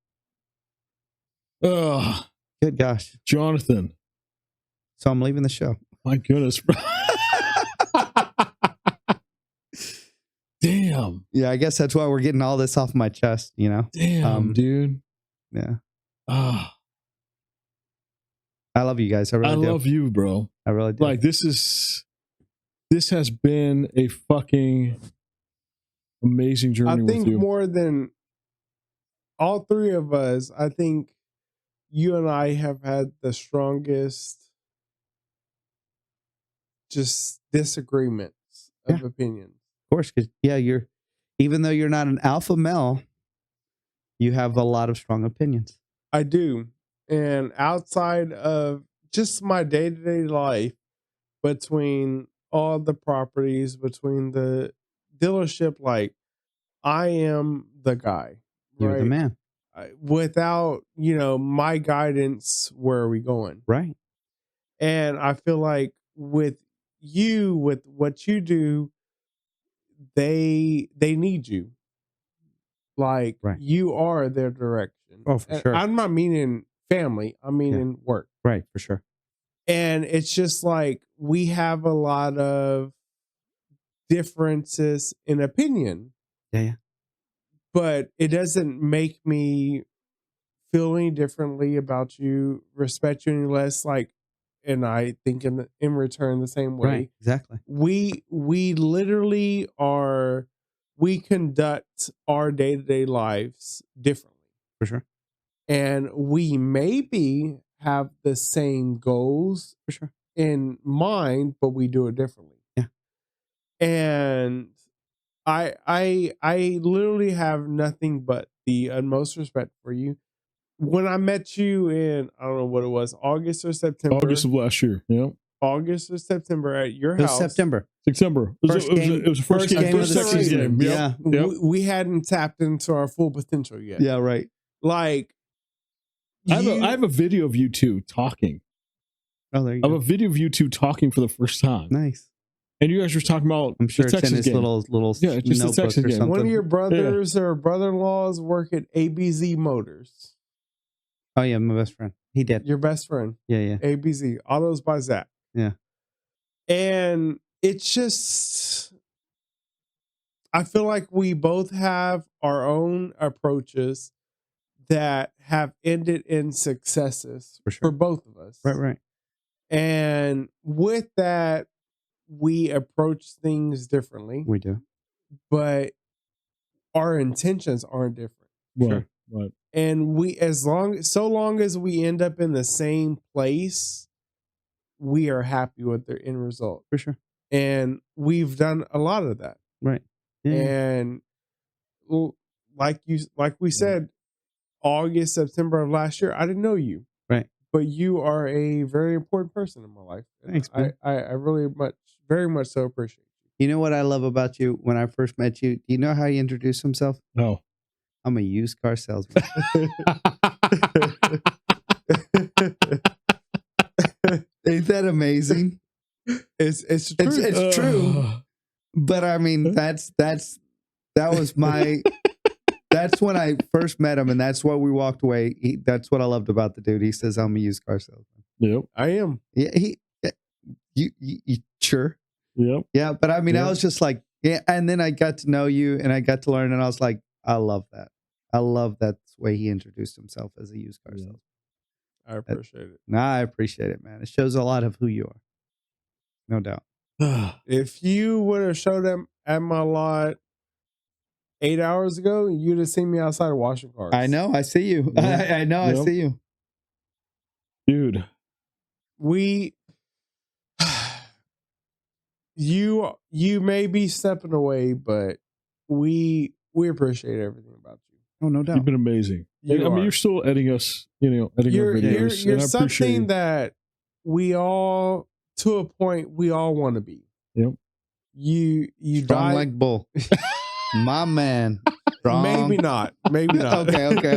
Good gosh. Jonathan. So I'm leaving the show. My goodness, bro. Damn. Yeah, I guess that's why we're getting all this off my chest, Damn, dude. Yeah. I love you guys. I really do. love you, bro. I really do. Like, this has been a fucking amazing journey with you. I think more than all three of us, I think you and I have had the strongest just disagreements of opinions. Of course, because even though you're not an alpha male, you have a lot of strong opinions. I do. And outside of just my day-to-day life, between all the properties, between the dealership, like, I am the guy. You're right? the man. Without, my guidance, where are we going? Right. And I feel like with what you do, they need you. Like, right. You are their direction. Oh, for sure. I'm not meaning family. I mean in work. Right, for sure. And it's just like we have a lot of differences in opinion. Yeah. But it doesn't make me feel any differently about you, respect you any less. Like, and I think in return the same way. Right, exactly. We literally we conduct our day-to-day lives differently. For sure. And we maybe have the same goals for sure in mind, but we do it differently. Yeah. And I literally have nothing but the utmost respect for you. When I met you in, I don't know what it was, August or September. August of last year. Yeah. August or September at your house. September. It was the first game of the season. Yeah. We hadn't tapped into our full potential yet. Yeah, right. Like, I have a video of you two talking. Oh, there you go. I go. have a video of you two talking for the first time. Nice. And you guys were talking about I'm sure the it's Texas in his game. little yeah, just the Texas or game. something. One of your brothers or brother-in-laws work at ABZ Motors. Oh yeah, my best friend. He did. Your best friend. Yeah. ABZ. Autos by Zach. Yeah. And it's just, I feel like we both have our own approaches that have ended in successes for both of us. Right. And with that, we approach things differently. We do. But our intentions aren't different. Right. Right. And so long as we end up in the same place, we are happy with the end result. For sure. And we've done a lot of that. Right. Yeah. And like we said, August, September of last year, I didn't know you. Right. But you are a very important person in my life. Thanks, man. I really very much so appreciate you. You know what I love about you? When I first met you, do you know how he introduced himself? No. I'm a used car salesman. Ain't that amazing? It's true. It's true. But I mean, that's That was my. That's when I first met him, and that's what we walked away. That's what I loved about the dude. He says, "I'm a used car salesman." Yep. I am. Yeah. You sure? Yep. Yeah. But I mean, Yep. I was just like, yeah. And then I got to know you, and I got to learn, and I was like, I love that. I love that way he introduced himself as a used car salesman. I appreciate it. Nah, I appreciate it, man. It shows a lot of who you are, no doubt. If you would have showed up at my lot 8 hours ago, you'd have seen me outside washing cars. I know. I see you. Yep. I know. Yep. I see you, dude. You may be stepping away, but we appreciate everything about you. Oh, no doubt. You've been amazing. I mean, you're still editing us, editing our videos. You're something that we all, to a point, we all want to be. Yep. You strong like bull, my man. Strong. Maybe not.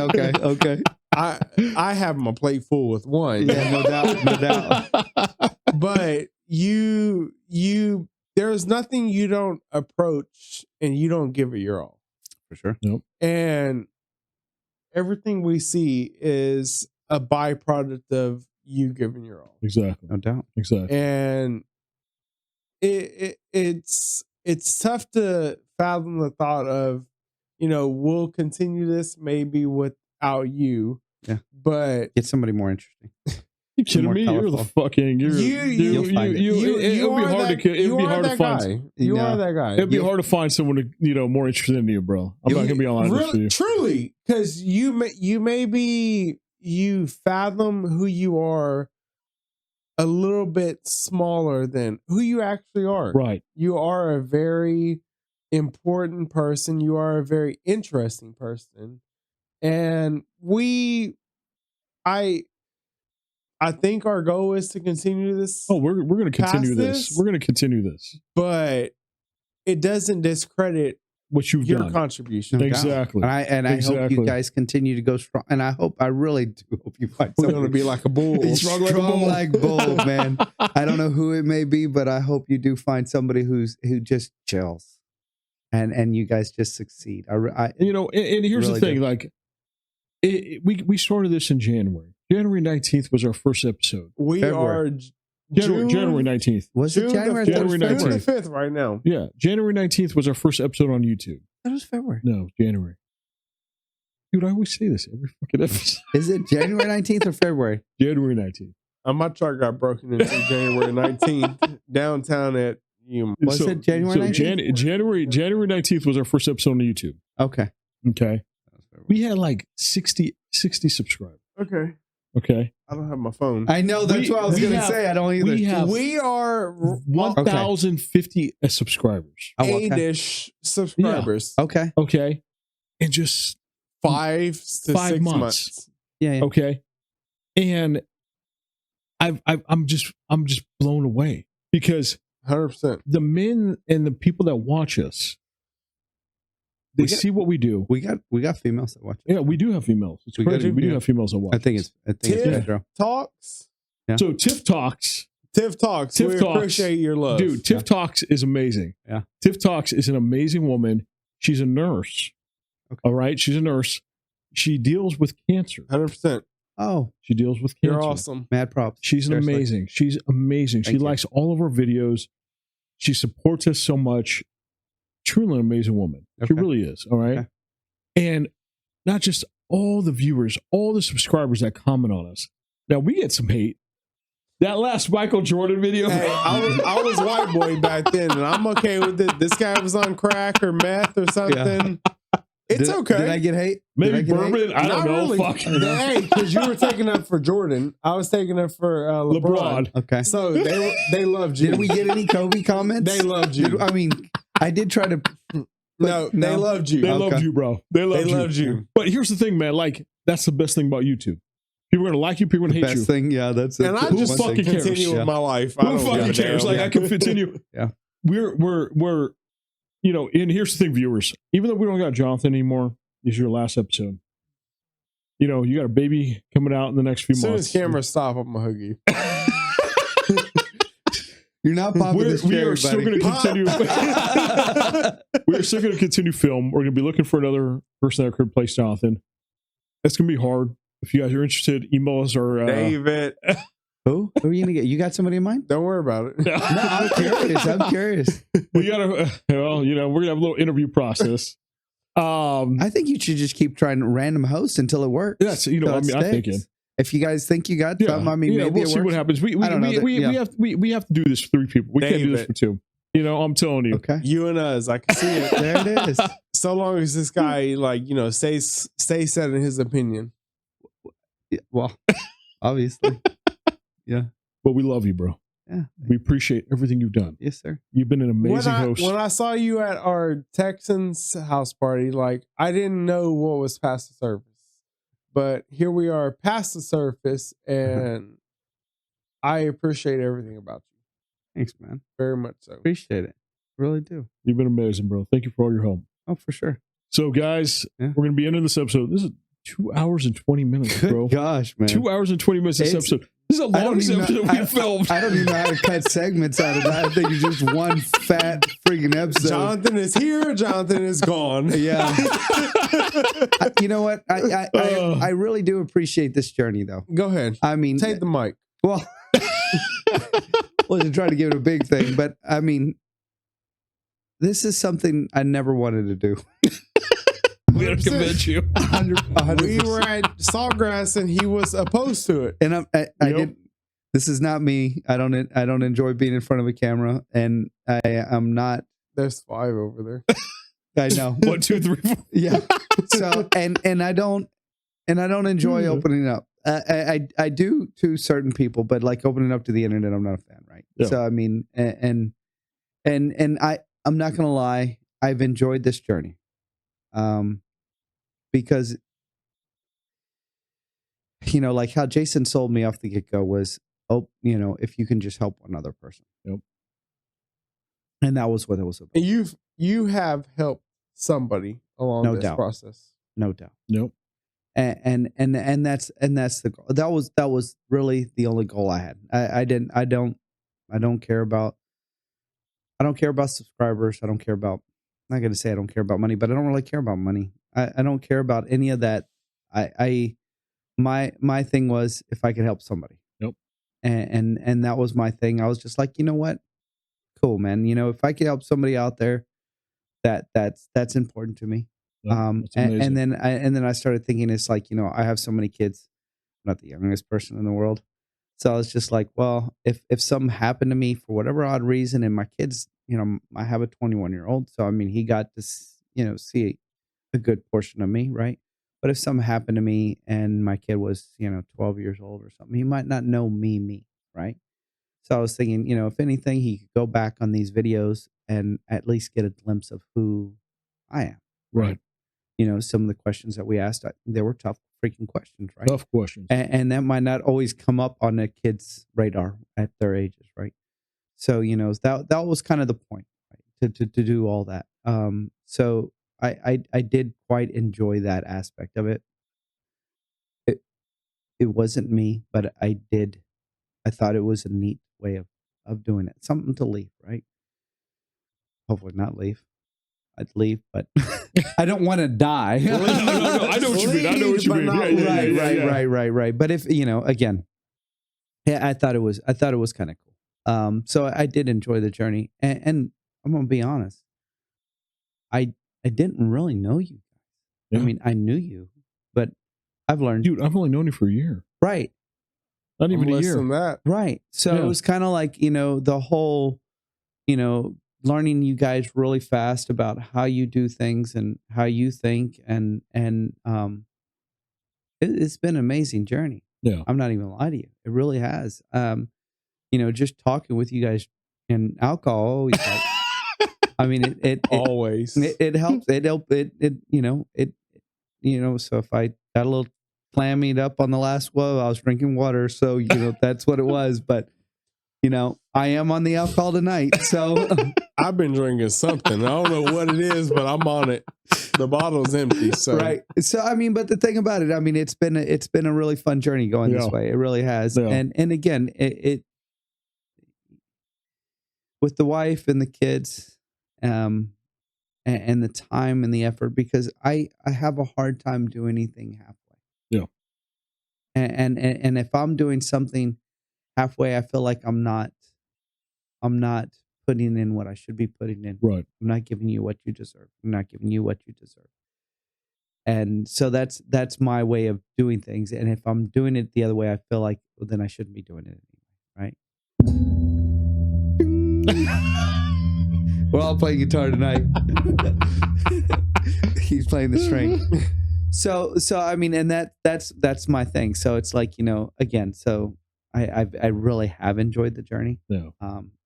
Okay. I have my plate full with one. Yeah, no doubt. But there's nothing you don't approach and you don't give it your all. For sure. Nope. And everything we see is a byproduct of you giving your all. Exactly. No doubt. Exactly. And it's tough to fathom the thought of, we'll continue this maybe without you. Yeah. But get somebody more interesting. You kidding me? You're the fucking. It would be hard to find. You are that guy. It'd be hard to find someone more interested in you, bro. I'm not gonna be honest with you. Truly, because you fathom who you are a little bit smaller than who you actually are. Right. You are a very important person. You are a very interesting person, and I think our goal is to continue this. Oh, we're going to continue this. We're going to continue this. But it doesn't discredit what you've your done. contribution. No exactly. And I hope you guys continue to go strong. And I really do hope you find someone going to be like a bull. Strong like bull, man. I don't know who it may be, but I hope you do find somebody who just chills. And you guys just succeed. And here's the thing, like we started this in January. January 19th was our first episode. January 19th. Was it January 19th? 5th right now. Yeah. January 19th was our first episode on YouTube. That was February. No, January. Dude, I always say this every fucking episode. Is it January 19th or February? January 19th. My truck got broken into January 19th downtown at Was it January 19th? January 19th was our first episode on YouTube. Okay. We had like 60 subscribers. Okay. I don't have my phone. I know. That's what I was going to say. I don't either. We are 1,050 subscribers. 8-ish subscribers. Yeah. Okay. And just 5 to 6 months. Yeah. Okay. And I'm just blown away because 100%. the men and the people that watch us, they see what we do. We got females that watch. Yeah, we do have females. It's crazy. We do have females that watch. I think it's Pedro. Talks. Yeah. So Tiff Talks. We appreciate your love. Dude, Tiff Talks is amazing. Yeah. Tiff Talks is an amazing woman. She's a nurse. Okay. All right. She's a nurse. She deals with cancer. 100%. Oh. She deals with cancer. You're awesome. Mad props. She's amazing. She's amazing. She likes all of our videos. She supports us so much. Truly an amazing woman. She really is. All right. Okay. And not just all the viewers, all the subscribers that comment on us. Now we get some hate. That last Michael Jordan video. Hey, I was white boy back then, and I'm okay with it. This guy was on crack or meth or something. Yeah. It's okay. Did I get hate? Maybe bourbon. I don't know. Really. Fuck. Hey, because you were taking up for Jordan. I was taking up for LeBron. Okay. So they loved you. Did we get any Kobe comments? They loved you. I did try to. No, they loved you. They loved you, bro. They loved you. But here's the thing, man. Like, that's the best thing about YouTube. People are going to like you. People are going to hate you. Best thing, yeah. That's and I just fucking continue with my life. Who fucking cares? Like, I can continue. Yeah. We're and here's the thing, viewers. Even though we don't got Jonathan anymore, this is your last episode. You got a baby coming out in the next few months. As soon as cameras stop, I'm going to hug you. You're not popping this cherry, we are still going to continue. We are still going to continue film. We're going to be looking for another person that could replace Jonathan. It's going to be hard. If you guys are interested, email us or David. Who are you gonna get? You got somebody in mind? Don't worry about it. No, I'm curious. I'm curious. We gotta. Well, you know, we're gonna have a little interview process. I think you should just keep trying random hosts until it works. That's you know. I mean, I'm thinking. If you guys think you got something, I mean, maybe we'll see what happens. We have to do this for 3 people. We can't do this for 2. You know, I'm telling you. Okay. You and us, I can see it. There it is. So long as this guy, like, you know, stays set in his opinion. Yeah, well, obviously. Yeah. But we love you, bro. Yeah. We appreciate everything you've done. Yes, sir. You've been an amazing host. When I saw you at our Texans house party, like, I didn't know what was past the surface. But here we are past the surface, and I appreciate everything about you. Thanks, man. Very much so. Appreciate it. Really do. You've been amazing, bro. Thank you for all your help. Oh, for sure. So, guys, we're going to be ending this episode. This is 2 hours and 20 minutes, bro. Good gosh, man. 2 hours and 20 minutes this episode. This is the longest episode we've filmed. I don't even know how to cut segments out of that. I think it's just one fat freaking episode. Jonathan is here. Jonathan is gone. Yeah. You know what? I really do appreciate this journey, though. Go ahead. I mean, take the mic. Well, wasn't trying to give it a big thing, but I mean, this is something I never wanted to do. We gotta convince you. 100%. We were at Saltgrass and he was opposed to it. And I did. This is not me. I don't enjoy being in front of a camera, and I'm not. There's 5 over there. I know. 1, 2, 3, 4. Yeah. So and I don't enjoy opening up. I do to certain people, but like opening up to the internet, I'm not a fan, right? Yeah. So I mean, and I'm not gonna lie, I've enjoyed this journey, because you know, like how Jason sold me off the get-go was, you know, if you can just help one other person. Yep. And that was what it was about. And you have helped somebody along this process. No doubt. Nope. And that's the goal. That was really the only goal I had. I don't care about subscribers. I don't care about, I'm not going to say I don't care about money, but I don't really care about money. I don't care about any of that. My thing was if I could help somebody. Nope. And that was my thing. I was just like, you know what? Cool, man. You know, if I could help somebody out there, that's important to me. Yep, and then I started thinking, it's like, you know, I have so many kids. I'm not the youngest person in the world. So I was just like, well, if something happened to me for whatever odd reason, and my kids, you know, I have a 21-year-old. So, I mean, he got to, you know, see a good portion of me. Right. But if something happened to me and my kid was, you know, 12 years old or something, he might not know me. Right. So I was thinking, you know, if anything, he could go back on these videos and at least get a glimpse of who I am. Right. You know, some of the questions that we asked, they were tough freaking questions, right? Tough questions. And that might not always come up on a kid's radar at their ages, right? So, you know, that was kind of the point, right? To do all that. So I did quite enjoy that aspect of it. It wasn't me, but I thought it was a neat way of doing it. Something to leave, right? Hopefully not leave. I'd leave, but I don't want to die. No, I know what you mean. I know what you mean. Right. But if, you know, again, yeah, I thought it was kind of cool. So I did enjoy the journey, and I'm gonna be honest. I didn't really know you guys. Yeah. I mean, I knew you, but I've learned. Dude, I've only known you for a year. Right. Not even a year. Than that. Right. So it was kind of like, you know, the whole, you know, learning you guys really fast about how you do things and how you think, and it's been an amazing journey. Yeah, I'm not even gonna lie to you. It really has. You know, just talking with you guys and alcohol always helps. I mean, it always it helps. You know, so if I got a little clammied up on the last one, I was drinking water, so you know that's what it was. But you know, I am on the alcohol tonight, so. I've been drinking something. I don't know what it is, but I'm on it. The bottle's empty. So right. So I mean, but the thing about it, I mean, it's been a really fun journey going this way. It really has. Yeah. And again, it with the wife and the kids, and the time and the effort, because I have a hard time doing anything halfway. Yeah. And if I'm doing something halfway, I feel like I'm not putting in what I should be putting in. Right. I'm not giving you what you deserve. I'm not giving you what you deserve. And so that's my way of doing things. And if I'm doing it the other way, I feel like, well, then I shouldn't be doing it anymore, right? We're all playing guitar tonight. He's playing the string. So I mean, and that's my thing. So it's like, again, so I really have enjoyed the journey. Yeah.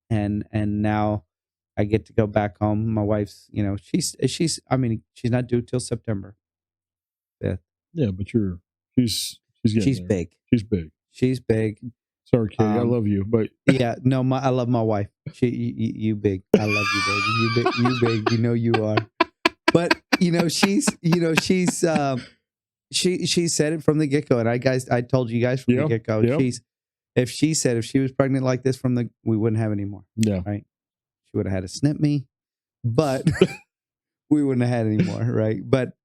And now I get to go back home. My wife's, she's not due till September 5th. Yeah, but she's getting there. Big. She's big. She's big. Sorry, Katie, I love you, but yeah, no, I love my wife. You big. I love you, baby. You big. You know you are. But she's she said it from the get go, and I told you guys from the get go. Yep. If she was pregnant like this we wouldn't have any more. Yeah. Right. She would have had to snip me, but we wouldn't have had any more. Right. But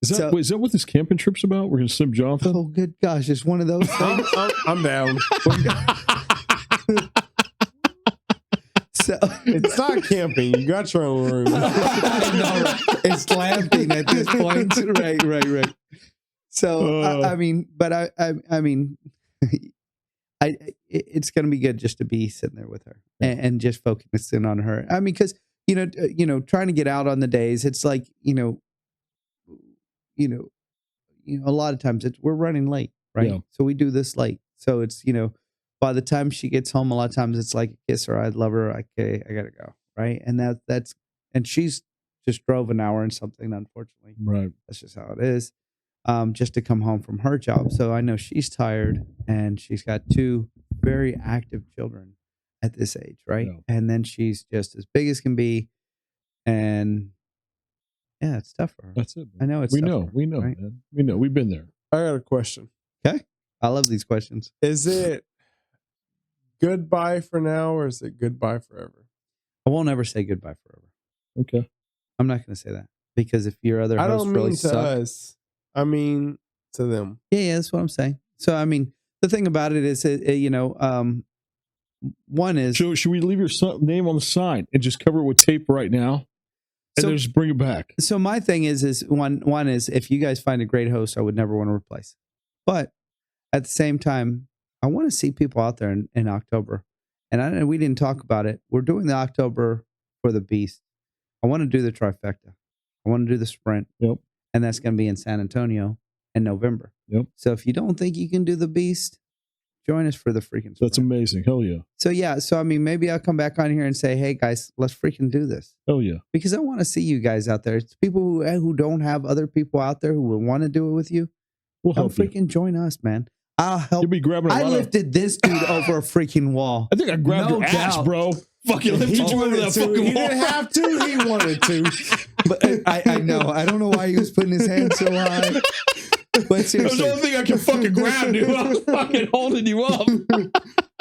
is that what this camping trip's about? We're gonna snip Jonathan. Oh, good gosh! It's one of those things. I'm down. So it's not camping. You got your own room. It's glamping at this point. Right. So I mean, it's going to be good just to be sitting there with her and just focusing on her. I mean, because trying to get out on the days, it's like a lot of times we're running late, right? Yeah. So we do this late. So it's by the time she gets home, a lot of times it's like, kiss her, I love her, okay, I gotta go, right? And and she's just drove an hour and something, unfortunately. Right. That's just how it is. Just to come home from her job. So I know she's tired, and she's got 2 very active children at this age, right? Yeah. And then she's just as big as can be, and yeah, it's tough for her. That's it. Man. I know it's we tough know, for her, we know, right? man. We know. We've been there. I got a question. Okay. I love these questions. Is it goodbye for now, or is it goodbye forever? I won't ever say goodbye forever. Okay. I'm not going to say that, because if your other hosts I don't mean really to suck, us. I mean to them. Yeah, that's what I'm saying. So I mean, the thing about it is, one is. Should we leave your name on the sign and just cover it with tape right now, and then just bring it back? So my thing is one is, if you guys find a great host, I would never want to replace. But at the same time, I want to see people out there in October, and we didn't talk about it. We're doing the October for the Beast. I want to do the trifecta. I want to do the sprint. Yep. And that's going to be in San Antonio in November. Yep. So if you don't think you can do the Beast, join us for the freaking sprint. That's amazing. Hell yeah. So yeah, I mean, maybe I'll come back on here and say, hey guys, let's freaking do this. Hell yeah. Because I want to see you guys out there. It's people who don't have other people out there who will want to do it with you. We'll Don't help you. freaking join us, man. I'll help. You'll be grabbing I lifted this dude over a freaking wall. I think I grabbed your ass, bro. Fucking lifted you over that fucking wall. He didn't have to. He wanted to. But I know. I don't know why he was putting his hand so high. But seriously, that's the only thing I can fucking grab, dude. I was fucking holding you up.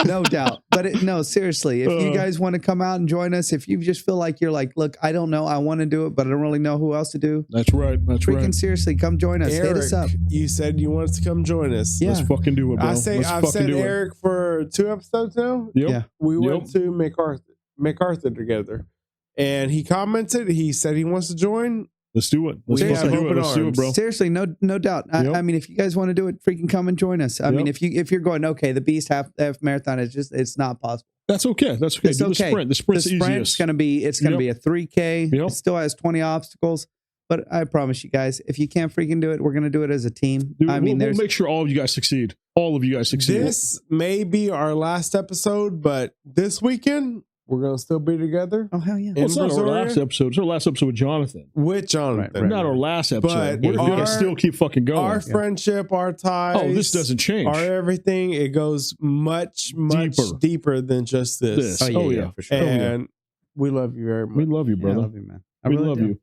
No doubt. But no, seriously, if you guys want to come out and join us, if you just feel like you're like, look, I don't know, I want to do it, but I don't really know who else to do. That's right. That's freaking right. Seriously, come join us. Eric, hit us up. You said you wanted to come join us. Yeah. Let's fucking do it, bro. I've said Eric for 2 episodes now. Yep. Yeah. We went to MacArthur together, and he commented. He said he wants to join. Let's do it. Let's fucking do it. Let's do it, bro. Seriously, no doubt. I mean, if you guys want to do it, freaking come and join us. I mean, if you're going, okay, the Beast half marathon it's not possible. That's okay. That's okay. It's Do okay. the sprint's the easiest. Gonna be a 3K. Yep. It still has 20 obstacles. But I promise you guys, if you can't freaking do it, we're gonna do it as a team. Dude, I mean, we'll make sure all of you guys succeed. All of you guys succeed. This may be our last episode, but this weekend we're gonna still be together. Oh hell yeah! Well, it's not our last episode. It's our last episode with Jonathan. With Jonathan. Right. Not our last episode. But We're gonna still keep fucking going. Our friendship, our ties. Oh, this doesn't change. Our everything. It goes much deeper than just this. Oh yeah, for sure. And we love you very much. We love you, brother. I love you, man. We love you.